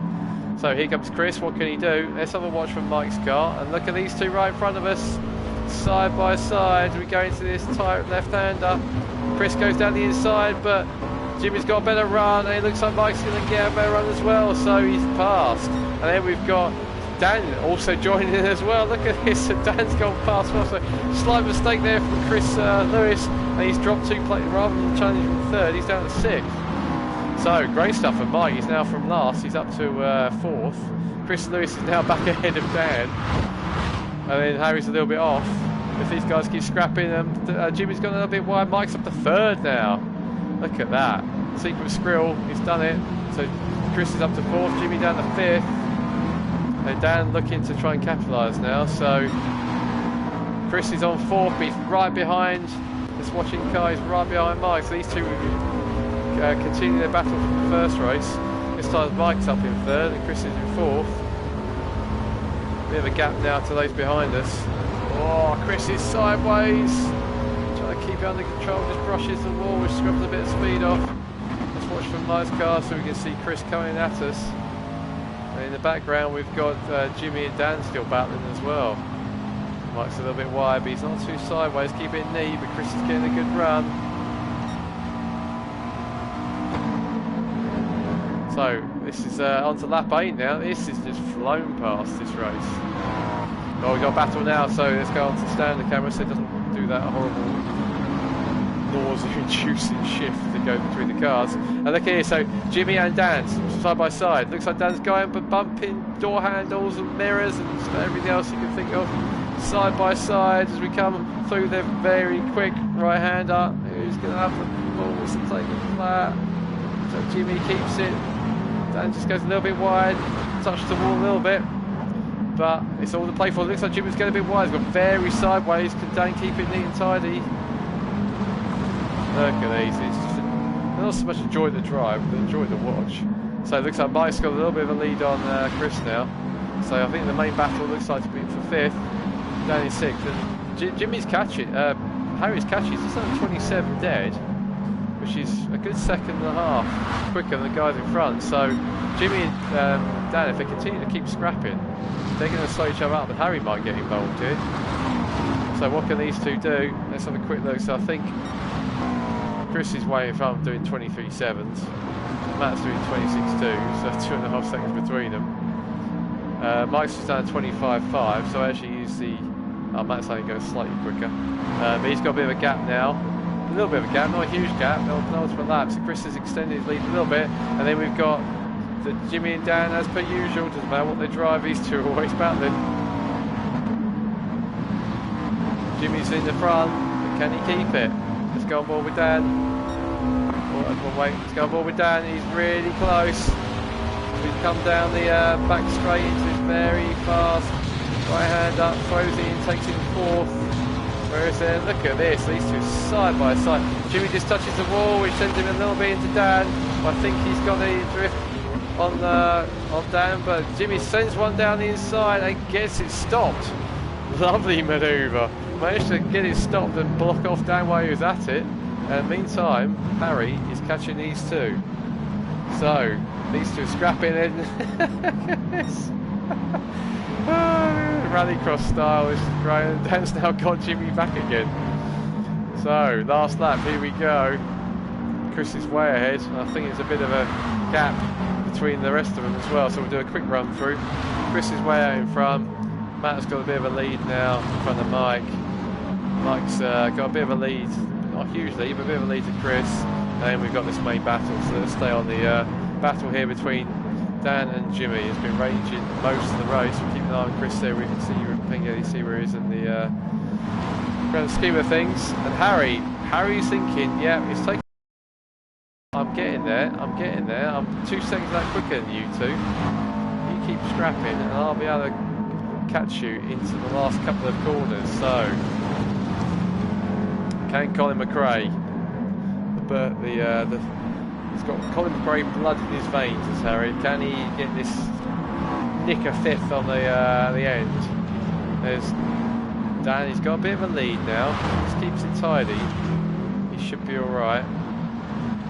[SPEAKER 1] So here comes Chris. What can he do? Let's have a watch from Mike's car, and look at these 2 right in front of us, side by side. We go into this tight left-hander. Chris goes down the inside, but Jimmy's got a better run, and it looks like Mike's going to get a better run as well. So he's passed, and then we've got Dan also joining in as well. Look at this, Dan's gone past well. So slight mistake there from Chris Lewis, and he's dropped 2 places rather than challenging from 3rd. He's down to 6th. So great stuff for Mike. He's now from last. He's up to 4th. Chris Lewis is now back ahead of Dan, and then Harry's a little bit off. If these guys keep scrapping, Jimmy's gone a little bit wide. Mike's up to 3rd now. Look at that. Secret Skrill, he's done it. So Chris is up to 4th, Jimmy down to 5th. And Dan looking to try and capitalise now. So Chris is on 4th, but he's right behind. This watching car is right behind Mike. So these 2 continue their battle from the first race. This time Mike's up in 3rd and Chris is in 4th. Bit of a gap now to those behind us. Oh, Chris is sideways. Keep it under control, just brushes the wall, which scrubs a bit of speed off. Let's watch from Mike's car so we can see Chris coming at us. And in the background we've got Jimmy and Dan still battling as well. Mike's a little bit wide, but he's not too sideways, keep it neat, but Chris is getting a good run. So this is on to lap 8 now. This is just flown past this race. Oh, we've got a battle now, so let's go on to stand the camera so it doesn't do that horrible wheels are inducing shift to go between the cars. And look here, so Jimmy and Dan side by side. Looks like Dan's going but bumping door handles and mirrors and everything else you can think of. Side by side as we come through the very quick right-hander. Who's going to have the balls to take it flat? So Jimmy keeps it. Dan just goes a little bit wide, touched the wall a little bit. But it's all to play for. It looks like Jimmy's going a bit wide. He's got very sideways. Can Dan keep it neat and tidy? Look at these. It's just not so much enjoy the drive, but enjoy the watch. So it looks like Mike's got a little bit of a lead on Chris now. So I think the main battle looks like to be for 5th. Dan in 6th. And Jimmy's catching. Harry's catching. He's just under 27 dead, which is a good second and a half quicker than the guys in front. So Jimmy and Dan, if they continue to keep scrapping, they're going to slow each other up, and Harry might get involved here. So what can these two do? Let's have a quick look. So I think Chris is way in front, doing 23.7s. Matt's doing 26.2, so 2.5 seconds between them. Mike's just down 25.5, so actually use the... Oh, Matt's only going slightly quicker. But he's got a bit of a gap now. A little bit of a gap, not a huge gap. No ultimate lap. So Chris has extended his lead a little bit, and then we've got the Jimmy and Dan, as per usual. Doesn't matter what they drive, these two are always battling. Jimmy's in the front, but can he keep it? Let's go on board with Dan. Wait, let's go on board with Dan. He's really close. We've come down the back straight into this very fast right hand up, throws it in, takes it in 4th. Where is it? Look at this, these two side by side. Jimmy just touches the wall, which sends him a little bit into Dan. I think he's got the drift on Dan, but Jimmy sends one down the inside and gets it stopped. Lovely manoeuvre. Managed to get it stopped and block off Dan while he was at it. And meantime, Harry is catching these two. So, these two scrapping in. Rallycross style, this is great. And Dan's now got Jimmy back again. So, last lap, here we go. Chris is way ahead. I think it's a bit of a gap between the rest of them as well, so we'll do a quick run through. Chris is way out in front. Matt's got a bit of a lead now in front of Mike. Mike's got a bit of a lead, not hugely, but a bit of a lead to Chris. And then we've got this main battle, so let's stay on the battle here between Dan and Jimmy. It's been raging most of the race. We'll keep an eye on Chris there. We can see where he is in the grand scheme of things. And Harry's thinking, yeah, it's taking. I'm getting there. I'm 2 seconds that quicker than you two. You keep scrapping, and I'll be able to catch you into the last couple of corners. So, can Colin McRae, he's got Colin McRae blood in his veins, as Harry. Can he get this nick a 5th on the end? There's Dan. He's got a bit of a lead now. Just keeps it tidy. He should be all right.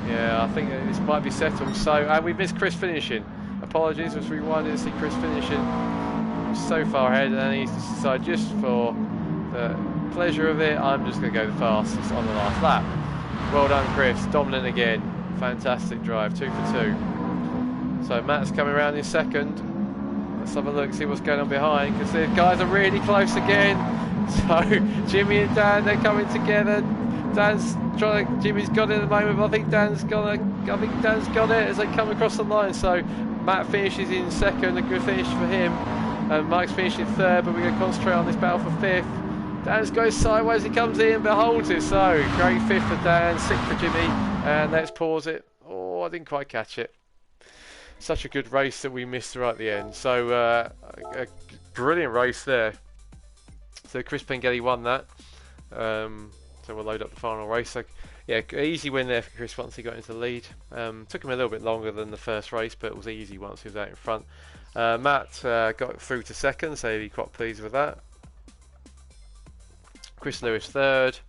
[SPEAKER 1] Yeah, I think this might be settled. So, and we missed Chris finishing. Apologies, as we wanted to see Chris finishing. So far ahead, and he's decided, just for the pleasure of it, I'm just going to go the fastest on the last lap. Well done, Chris. Dominant again. Fantastic drive. 2 for 2. So Matt's coming around in 2nd. Let's have a look, see what's going on behind, because the guys are really close again. So Jimmy and Dan, they're coming together. Jimmy's got it at the moment, but I think Dan's got it as they come across the line. So Matt finishes in 2nd, a good finish for him. And Mike's finishing 3rd, but we're going to concentrate on this battle for 5th. Dan's goes sideways, he comes in, but holds it. So, great 5th for Dan, 6th for Jimmy. And let's pause it. Oh, I didn't quite catch it. Such a good race that we missed right at the end. So, a brilliant race there. So, Chris Pengelly won that. So, we'll load up the final race. So, yeah, easy win there for Chris once he got into the lead. Took him a little bit longer than the first race, but it was easy once he was out in front. Matt got through to 2nd, so he'd be quite pleased with that. Chris Lewis 3rd.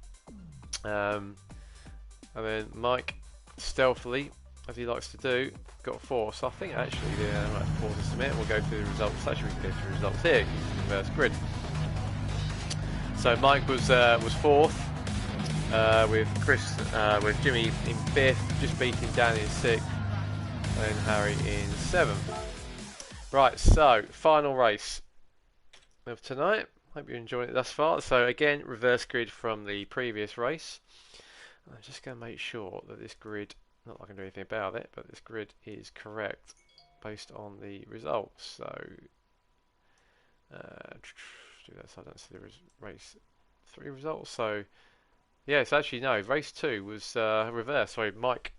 [SPEAKER 1] And then Mike, stealthily, as he likes to do, got 4th. So I think actually, I might have to pause this a minute. We'll go through the results. Actually, we can go through the results here. Reverse grid. So Mike was 4th. With Jimmy in 5th, just beating Dan in 6th, and Harry in 7th. Right, so final race of tonight. Hope you're enjoying it thus far. So again, reverse grid from the previous race. I'm just going to make sure that this grid, not that I can do anything about it, but this grid is correct based on the results. So, do that so I don't see the race 3 results. So, yes, actually no, race 2 was reversed. Sorry, Mike.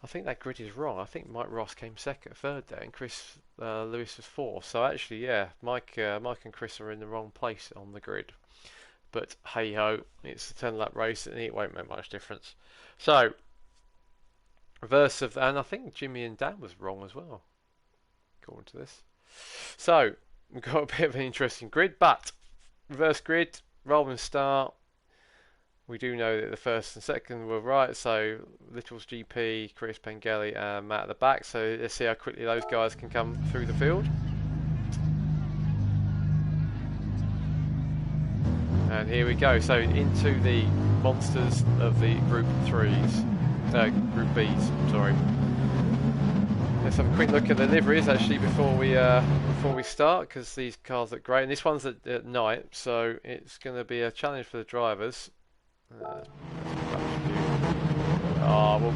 [SPEAKER 1] I think that grid is wrong. I think Mike Ross came third there, and Chris Lewis was 4th. So actually, yeah, Mike and Chris are in the wrong place on the grid. But hey ho, it's a 10-lap race, and it won't make much difference. So, reverse of, and I think Jimmy and Dan was wrong as well, according to this. So we've got a bit of an interesting grid, but reverse grid, rolling start. We do know that the first and second were right, so Little's GP, Chris Pengelly and Matt at the back. So let's see how quickly those guys can come through the field. And here we go, so into the monsters of the Group B's, sorry. Let's have a quick look at the liveries actually before we start, because these cars look great. And this one's at night, so it's going to be a challenge for the drivers. We'll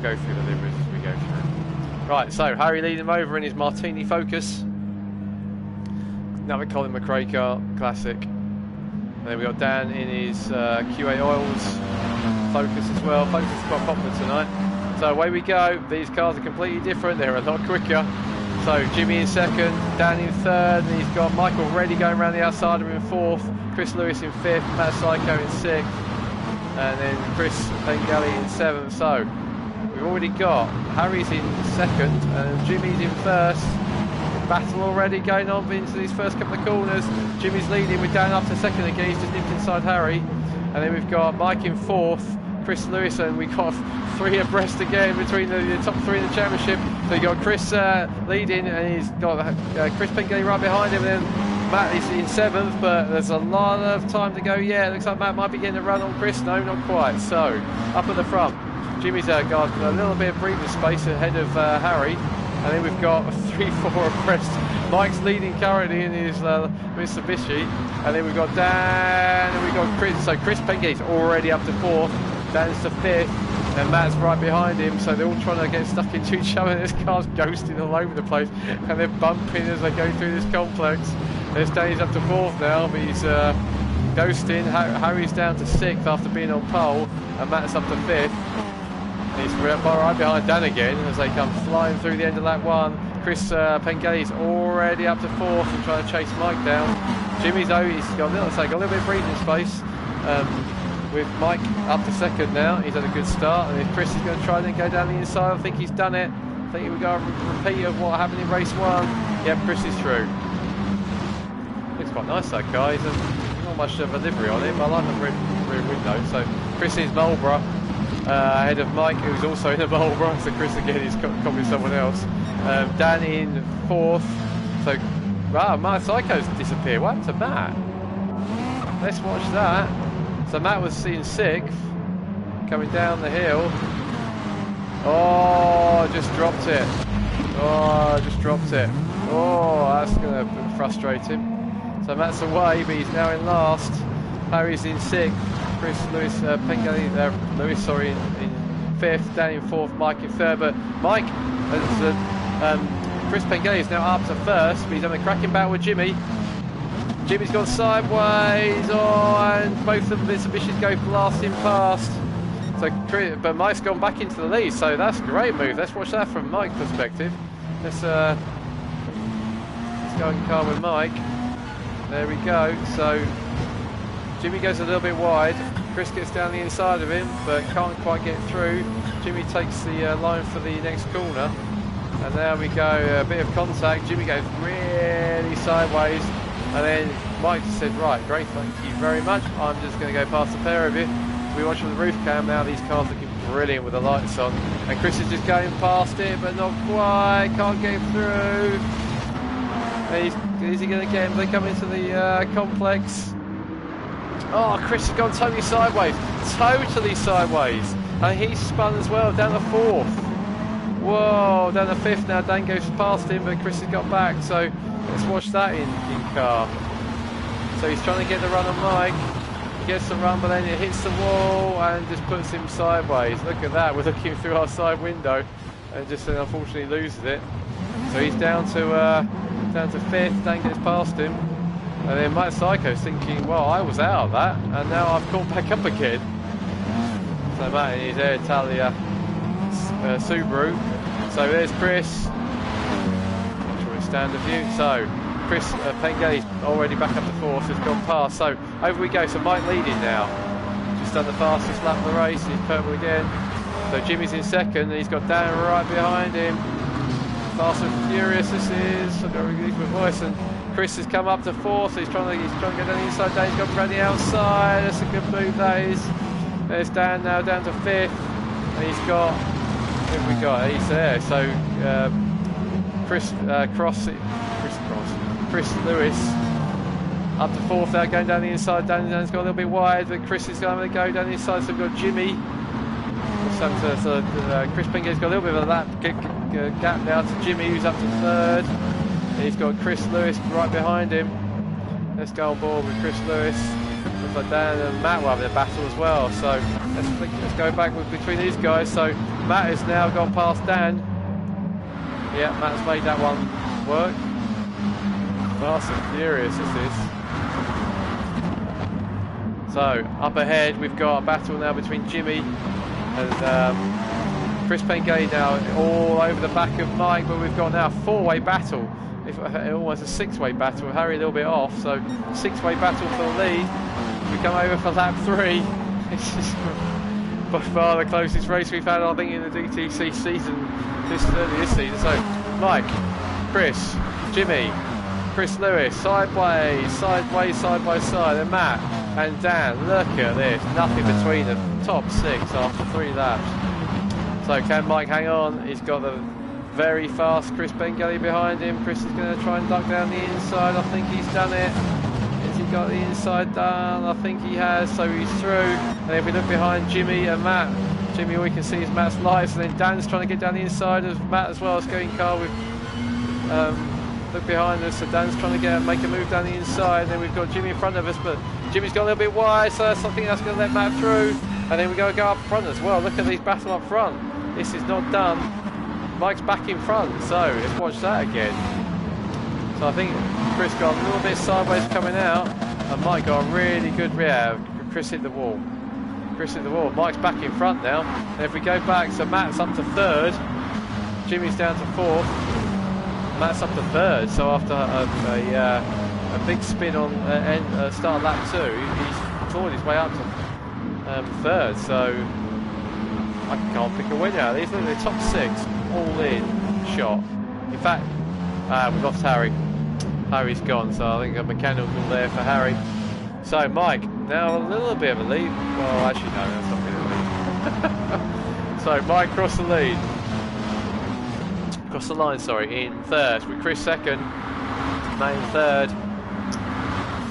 [SPEAKER 1] go through the liveries as we go through. Right, so Harry leading him over in his Martini Focus. Another Colin McRae car, classic. And then we got Dan in his QA Oils Focus as well. Focus is quite popular tonight. So away we go. These cars are completely different. They're a lot quicker. So Jimmy in second, Dan in third, and he's got Michael already going around the outside in 4th, Chris Lewis in 5th, Matt Psycho in 6th, and then Chris Pengelly in 7th. So we've already got Harry's in 2nd and Jimmy's in 1st. Battle already going on into these first couple of corners. Jimmy's leading with Dan up to 2nd again. He's just nipped inside Harry. And then we've got Mike in 4th, Chris Lewis, and we've got 3 abreast again between the top 3 in the championship. So you've got Chris leading, and he's got Chris Pengelly right behind him, and then Matt is in 7th, but there's a lot of time to go. Yeah, it looks like Matt might be getting a run on Chris. No, not quite. So up at the front, Jimmy's got a little bit of breathing space ahead of Harry. And then we've got 3-4 abreast. Mike's leading currently in his Mitsubishi. And then we've got Dan, and we've got Chris. So Chris Pengelly's already up to 4th. Dan's to 5th. And Matt's right behind him. So they're all trying to get stuck into each other. This car's ghosting all over the place. And they're bumping as they go through this complex. There's Danny's up to 4th now, but he's ghosting. Harry's down to 6th after being on pole. And Matt's up to 5th. He's right behind Dan again as they come flying through the end of lap 1. Chris Pengelly's already up to 4th and trying to chase Mike down. Jimmy's he's got a little bit of breathing space with Mike up to 2nd now. He's had a good start, and if Chris is going to try and go down the inside, I think he's done it. I think we got a repeat of what happened in race 1. Yep, Chris is through. Looks quite nice, that guy. There's not much of a livery on him. I like the rear window. So Chris is Marlborough. Ahead of Mike, who's also in the Marlborough. So Chris again is copying someone else. Dan in 4th. So, wow, Matt Psycho's disappeared. What happened to Matt? Let's watch that. So Matt was in 6th, coming down the hill. Oh, just dropped it. Oh, just dropped it. Oh, that's going to frustrate him. So Matt's away, but he's now in last. Harry's in 6th. Chris Lewis, Pengelly, in 5th, Dan in 4th, Mike in 3rd. But Mike, Chris Pengelly is now up to 1st, but he's having a cracking battle with Jimmy. Jimmy's gone sideways, and both of the Mitsubishis go blasting past. So, but Mike's gone back into the lead, so that's a great move. Let's watch that from Mike's perspective. Let's go and car with Mike. There we go. So Jimmy goes a little bit wide. Chris gets down the inside of him, but can't quite get through. Jimmy takes the line for the next corner. And there we go, a bit of contact. Jimmy goes really sideways. And then Mike just said, right, great, thank you very much. I'm just going to go past the pair of you. We watch from the roof cam now. These cars looking brilliant with the lights on. And Chris is just going past it, but not quite. Can't get through. Is he going to get him? They come into the complex. Oh, Chris has gone totally sideways. Totally sideways. And he's spun as well, down the 4th. Whoa, down the 5th now. Dan goes past him, but Chris has got back. So let's watch that in car. So he's trying to get the run on Mike. gets the run, but then it hits the wall and just puts him sideways. Look at that, we're looking through our side window and just unfortunately loses it. So he's down to 5th, Dan gets past him. And then Matt Psycho's thinking, well, I was out of that, and now I've caught back up again. So Matt in his Air Italia Subaru. So there's Chris. Not sure his standard view. So Chris Pengelly's already back up to 4th, has gone past. So over we go. So Mike leading now. Just done the fastest lap of the race. He's purple again. So Jimmy's in 2nd, and he's got Dan right behind him. Fast and furious this is. I've got to release my voice. And Chris has come up to 4th. He's trying to get down the inside. Dan's got around the outside. That's a good move. That is. There's Dan now down to 5th. And he's got. Who have we got? He's there. So Chris Lewis up to 4th now, going down the inside. Dan's got a little bit wide, but Chris is going to go down the inside. So we've got Jimmy. Chris Pengelly's got a little bit of a gap now to Jimmy, who's up to 3rd. He's got Chris Lewis right behind him. Let's go on board with Chris Lewis. Looks like Dan and Matt will have their battle as well. So let's go back between these guys. So Matt has now gone past Dan. Yeah, Matt's made that one work. Fast and furious this is. So up ahead we've got a battle now between Jimmy and Chris Pengelly now all over the back of Mike, but we've got now a 4-way battle. Almost a 6-way battle. Harry a little bit off, so 6-way battle for the lead. We come over for lap 3. This is by far the closest race we've had, I think, in the DTC season this season. So Mike, Chris, Jimmy, Chris Lewis, sideways, side by side, and Matt and Dan. Look at this, nothing between the top 6 after 3 laps. So can Mike hang on? He's got the very fast Chris Pengelly behind him. Chris is going to try and duck down the inside. I think he's done it. Has he got the inside done? I think he has, so he's through. And if we look behind Jimmy and Matt, Jimmy, all we can see is Matt's lights, and then Dan's trying to get down the inside of Matt as well. Going car with look behind us, so Dan's trying to make a move down the inside, and then we've got Jimmy in front of us, but Jimmy's got a little bit wide, so that's something that's going to let Matt through. And then we go up front as well. Look at these battle up front. This is not done. Mike's back in front, so let's watch that again. So I think Chris got a little bit sideways coming out, and Mike got a really good rear. Chris hit the wall. Mike's back in front now. And if we go back, so Matt's up to 3rd, Jimmy's down to 4th, Matt's up to 3rd. So after a big spin on start lap 2, he's clawed his way up to 3rd. So I can't pick a winner out of these. Look at the top 6, all in shot. In fact, we've lost Harry. Harry's gone, so I think a mechanical there for Harry. So Mike, now a little bit of a lead. Well, actually no, that's not really a lead. So Mike across the lead. Across the line, sorry, in 3rd, with Chris 2nd, Matt in 3rd,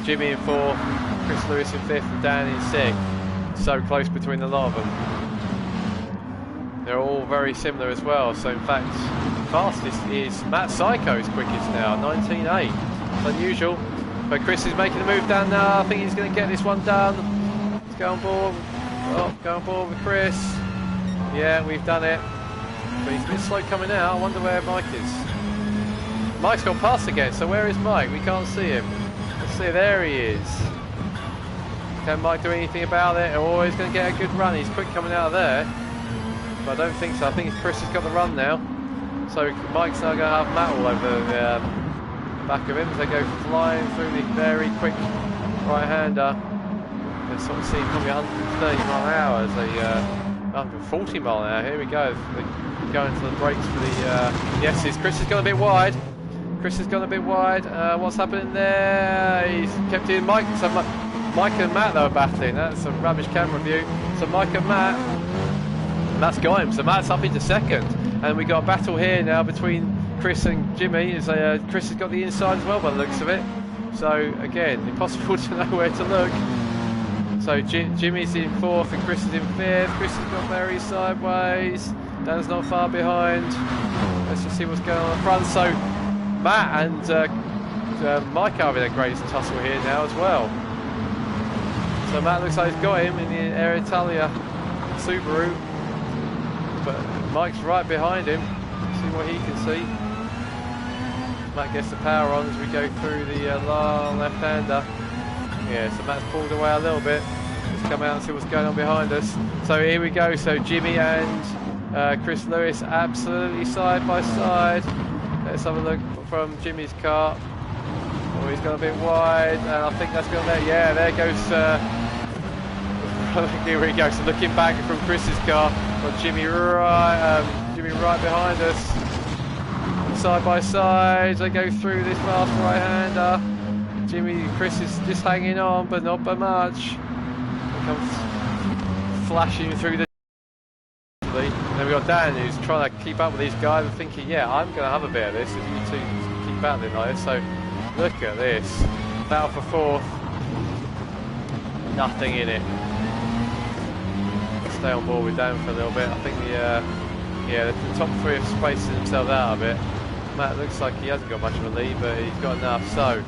[SPEAKER 1] Jimmy in 4th, Chris Lewis in 5th, and Dan in 6th. So close between the lot of them. They're all very similar as well. So in fact, fastest is Matt Psycho's quickest now, 19.8. It's unusual, but Chris is making a move down now. I think he's going to get this one done. Let's go on board. Oh, go on board with Chris. Yeah, we've done it. But he's a bit slow coming out. I wonder where Mike is. Mike's gone past again, so where is Mike? We can't see him. Let's see, there he is. Can Mike do anything about it? Oh, he's going to get a good run. He's quick coming out of there. But I don't think so. I think Chris has got the run now. So Mike's now going to have Matt all over the back of him as they go flying through the very quick right-hander. They're sort of seeing probably 130 mile an hour as they 140 mile an hour. Here we go. They're going to the brakes for the yeses. Chris has gone a bit wide. What's happening there? He's kept in Mike. So Mike and Matt, they were battling. That's a rubbish camera view. So Mike and Matt's got him. So Matt's up into 2nd. And we got a battle here now between Chris and Jimmy. Chris has got the inside as well by the looks of it. So again, impossible to know where to look. So Jimmy's in 4th and Chris is in 5th. Chris has got very sideways. Dan's not far behind. Let's just see what's going on the front. So Matt and Mike are having a great tussle here now as well. So Matt looks like he's got him in the Air Italia Subaru, but Mike's right behind him. See what he can see. Matt gets the power on as we go through the left-hander. Yeah, so Matt's pulled away a little bit. Let's come out and see what's going on behind us. So here we go. So Jimmy and Chris Lewis absolutely side by side. Let's have a look from Jimmy's car. Oh, he's gone a bit wide, and I think that's going to let. Yeah, there goes. Here we go. So looking back from Chris's car, got Jimmy right behind us. Side by side, they go through this last right-hander. Chris is just hanging on, but not by much. He comes flashing through the. And then we got Dan, who's trying to keep up with these guys and thinking, yeah, I'm going to have a bit of this if you two keep battling like this. So look at this, battle for fourth, nothing in it. Stay on board with Dan for a little bit. I think the top three have spaced themselves out a bit. Matt looks like he hasn't got much of a lead, but he's got enough. So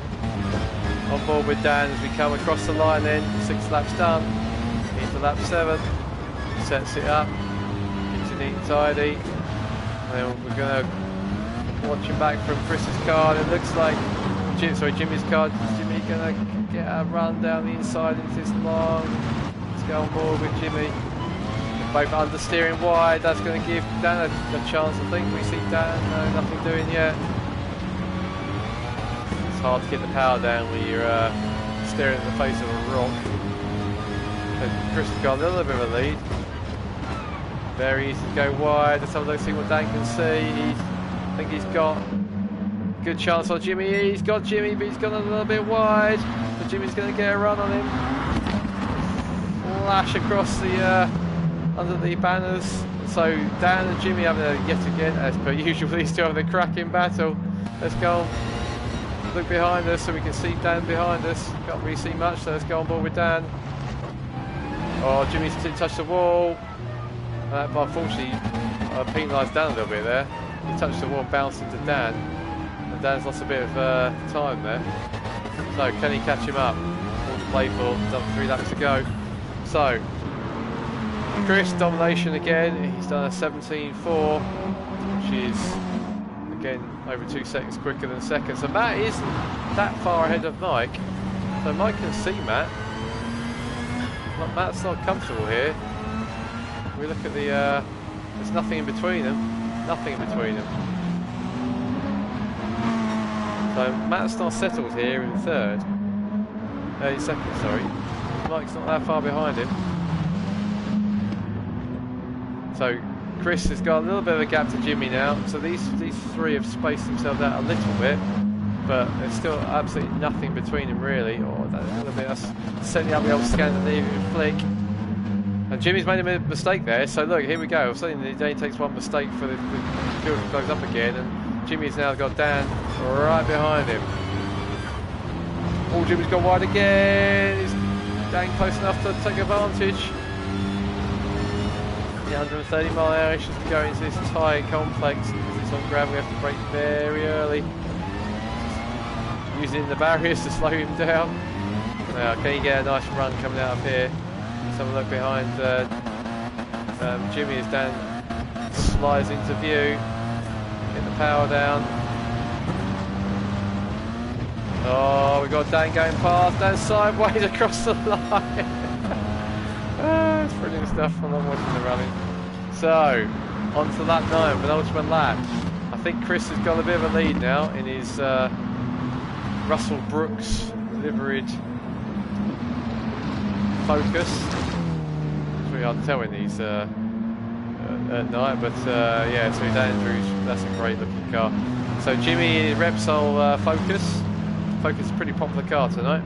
[SPEAKER 1] on board with Dan as we come across the line then. 6 laps done, into lap 7, sets it up, keeps it neat and tidy. And then we're going to watch him back from Chris's car. It looks like Jimmy's car. Jimmy going to get a run down the inside into this long. Let's go on board with Jimmy. Both understeering wide. That's going to give Dan a chance. I think we see Dan. No, nothing doing yet. It's hard to get the power down when you're staring at the face of a rock. And Chris has got a little bit of a lead. Very easy to go wide. Let's have a look, see what Dan can see. I think he's got a good chance on Jimmy. He's got Jimmy, but he's gone a little bit wide. So Jimmy's going to get a run on him. Flash across the under the banners. So Dan and Jimmy having yet again, as per usual, these two having a cracking battle. Let's go look behind us so we can see Dan behind us. Can't really see much, so let's go on board with Dan. Oh, Jimmy's touched the wall. But unfortunately, penalised Dan a little bit there. He touched the wall and bounced into Dan. And Dan's lost a bit of time there. So can he catch him up? All to play for, done 3 laps to go. So Chris, domination again. He's done a 17.4, which is again over 2 seconds quicker than second. So Matt isn't that far ahead of Mike. So Mike can see Matt. Matt's not comfortable here. We look at the. There's nothing in between them. Nothing in between them. So Matt's not settled here in third. Second, sorry. Mike's not that far behind him. So Chris has got a little bit of a gap to Jimmy now. So these three have spaced themselves out a little bit, but there's still absolutely nothing between them really. Or that little bit that's setting up the old Scandinavian flick. And Jimmy's made a mistake there. So look, here we go. Suddenly he only takes one mistake for the field goes up again, and Jimmy's now got Dan right behind him. Oh, Jimmy's gone wide again. Is Dan close enough to take advantage? 130 mile an hour is just to go into this tyre complex. Because it's on gravel, we have to brake very early. Using the barriers to slow him down. Now, can you get a nice run coming out of here? Let's have a look behind Jimmy as Dan slides into view. Get the power down. Oh, we got Dan going past. Dan sideways across the line. It's brilliant stuff. I love watching the running. So, on to lap 9, penultimate lap. I think Chris has got a bit of a lead now in his Russell Brooks liveried Focus. It's really hard to tell in these at night, but yeah, so Andrews, that's a great looking car. So Jimmy Repsol Focus. Focus is a pretty popular car tonight.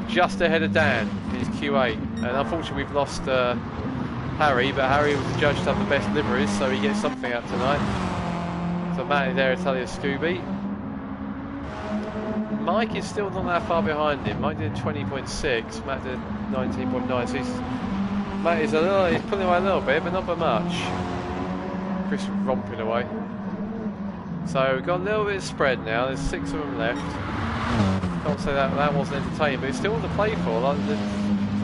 [SPEAKER 1] Just ahead of Dan in his Q8, and unfortunately we've lost Harry, but Harry was judged to have the best liveries, so he gets something out tonight. So Matt is there, Italia Scooby. Mike is still not that far behind him. Mike did 20.6, Matt did 19.9, so Matt is he's pulling away a little bit, but not by much. Chris romping away. So we've got a little bit of spread now, there's 6 of them left. Can't say that wasn't entertaining, but it's still to play for. Like,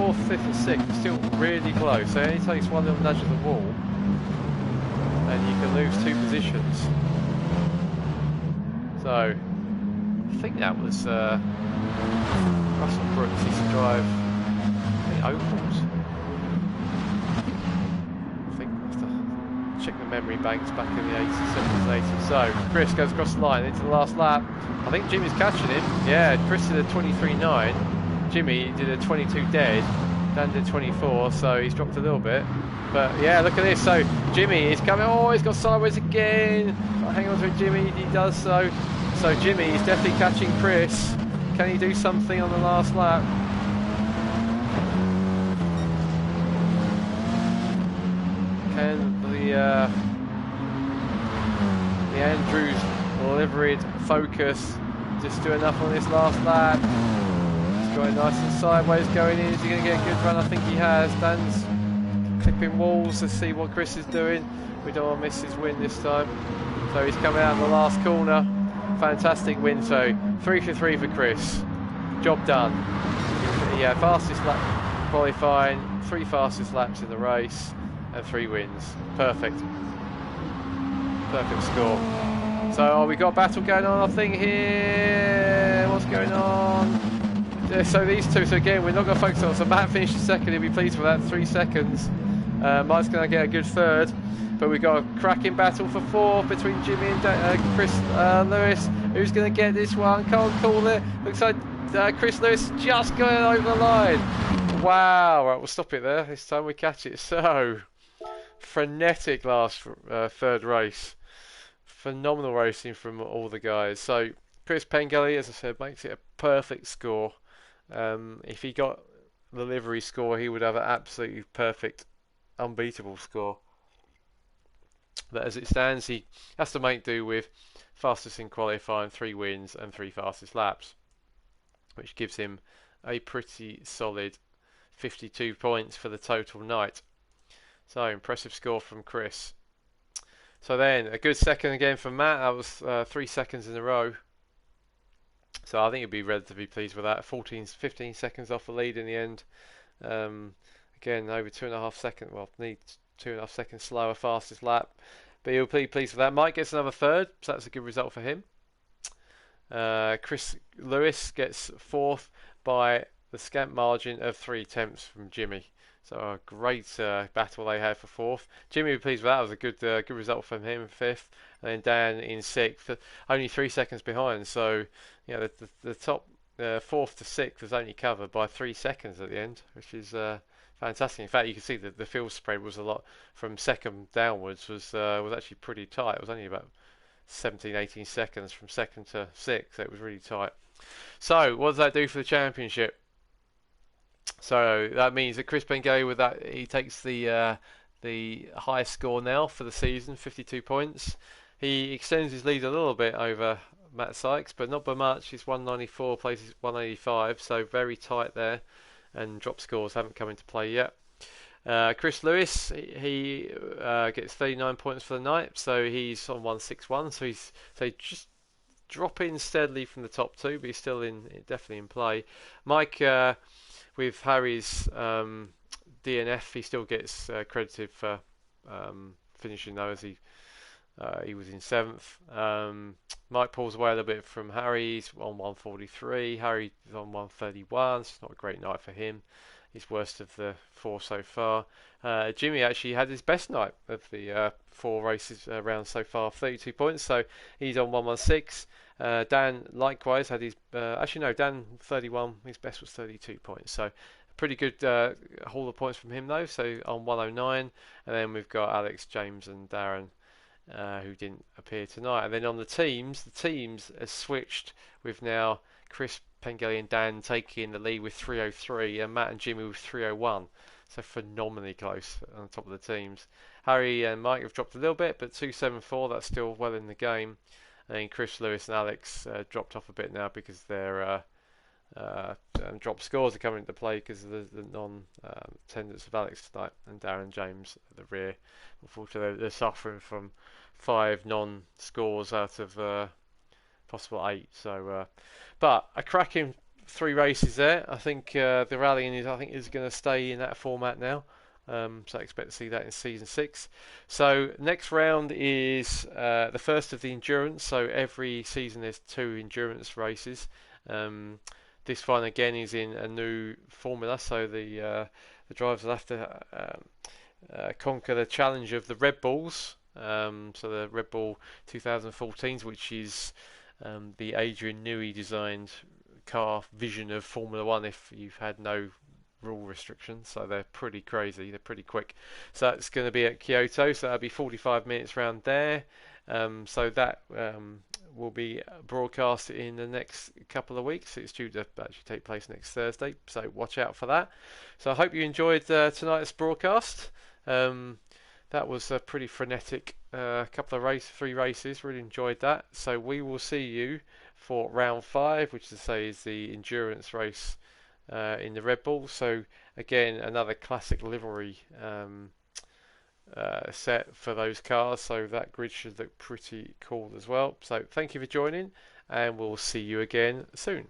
[SPEAKER 1] 4th, 5th and 6th are still really close. So it only takes one little nudge of the wall and you can lose 2 positions. So I think that was Russell Brooks used to drive the Opals. I think I have to check the memory banks back in the 80s, 70s, 80s. So Chris goes across the line into the last lap. I think Jimmy's catching him. Yeah, Chris did a 23.9. Jimmy did a 22 dead. Dan did 24, so he's dropped a little bit. But yeah, look at this. So Jimmy is coming. Oh, he's got sideways again. Hang on to it, Jimmy. He does so. So Jimmy is definitely catching Chris. Can he do something on the last lap? Can the Andrews liveried Focus just do enough on this last lap? He's going nice and sideways going in. Is he going to get a good run? I think he has. Dan's clipping walls. Let's see what Chris is doing. We don't want to miss his win this time. So he's coming out in the last corner. Fantastic win. So 3 for 3 for Chris. Job done. Yeah, fastest lap qualifying, 3 fastest laps in the race, and 3 wins. Perfect. Perfect score. So we got a battle going on, I think, here. What's going on? So these two, so again, we're not going to focus on. So Matt finished second, he'll be pleased with that, 3 seconds. Mike's going to get a good third. But we've got a cracking battle for 4th between Jimmy and Chris Lewis. Who's going to get this one? Can't call it. Looks like Chris Lewis just going over the line. Wow. Right, we'll stop it there. This time we catch it. So, frenetic last third race. Phenomenal racing from all the guys. So, Chris Pengelly, as I said, makes it a perfect score. If he got the livery score, he would have an absolutely perfect, unbeatable score. But as it stands, he has to make do with fastest in qualifying, 3 wins and 3 fastest laps, which gives him a pretty solid 52 points for the total night. So impressive score from Chris. So then a good second again from Matt. That was 3 seconds in a row. So I think he'd be relatively pleased with that. 15 seconds off the lead in the end. Again, over 2.5 seconds. Well, needs 2.5 seconds slower, fastest lap. But he'll be pleased with that. Mike gets another third, so that's a good result for him. Chris Lewis gets 4th by the scant margin of 3 tenths from Jimmy. So a great battle they had for 4th. Jimmy will be pleased with that. It was a good result from him, 5th. And then Dan in 6th, only 3 seconds behind. So yeah, the top 4th to 6th was only covered by 3 seconds at the end, which is fantastic. In fact, you can see that the field spread was a lot from second downwards was actually pretty tight. It was only about 17-18 seconds from second to 6th. So it was really tight. So what does that do for the championship? So that means that Chris Pengelly, with that, he takes the highest score now for the season, 52 points. He extends his lead a little bit over Matt Sykes, but not by much. He's 194, places 185, so very tight there. And drop scores haven't come into play yet. Chris Lewis, he gets 39 points for the night, so he's on 161. So he's just dropping steadily from the top 2, but he's still definitely in play. Mike, with Harry's DNF, he still gets credited for finishing though, as he was in 7th. Mike pulls away a little bit from Harry. He's on 143. Harry is on 131. It's not a great night for him. He's worst of the 4 so far. Jimmy actually had his best night of the 4 races round so far, 32 points. So he's on 116. Dan likewise had his. Actually no, Dan 31. His best was 32 points. So pretty good haul of points from him though. So on 109, and then we've got Alex, James, and Darren, who didn't appear tonight. And then on the teams have switched with now Chris Pengelly and Dan taking the lead with 303 and Matt and Jimmy with 301. So phenomenally close on top of the teams. Harry and Mike have dropped a little bit, but 274, that's still well in the game. And Chris Lewis and Alex dropped off a bit now because their drop scores are coming into play because of the non-attendance of Alex tonight, and Darren James at the rear. Unfortunately, they're suffering from 5 non-scores out of possible 8. So, but a cracking 3 races there. I think the rallying is going to stay in that format now. So I expect to see that in season 6. So next round is the first of the endurance. So every season there's 2 endurance races. This one again is in a new formula, so the drivers will have to conquer the challenge of the Red Bulls. So the Red Bull 2014s, which is the Adrian Newey designed car vision of Formula One. If you've had no rule restrictions, so they're pretty crazy, they're pretty quick. So that's going to be at Kyoto, so that'll be 45 minutes round there. So that will be broadcast in the next couple of weeks. It's due to actually take place next Thursday, so watch out for that. So I hope you enjoyed tonight's broadcast. That was a pretty frenetic couple of 3 races. Really enjoyed that. So we will see you for round 5, which to say is the endurance race in the Red Bull. So again, another classic livery set for those cars. So that grid should look pretty cool as well. So thank you for joining, and we'll see you again soon.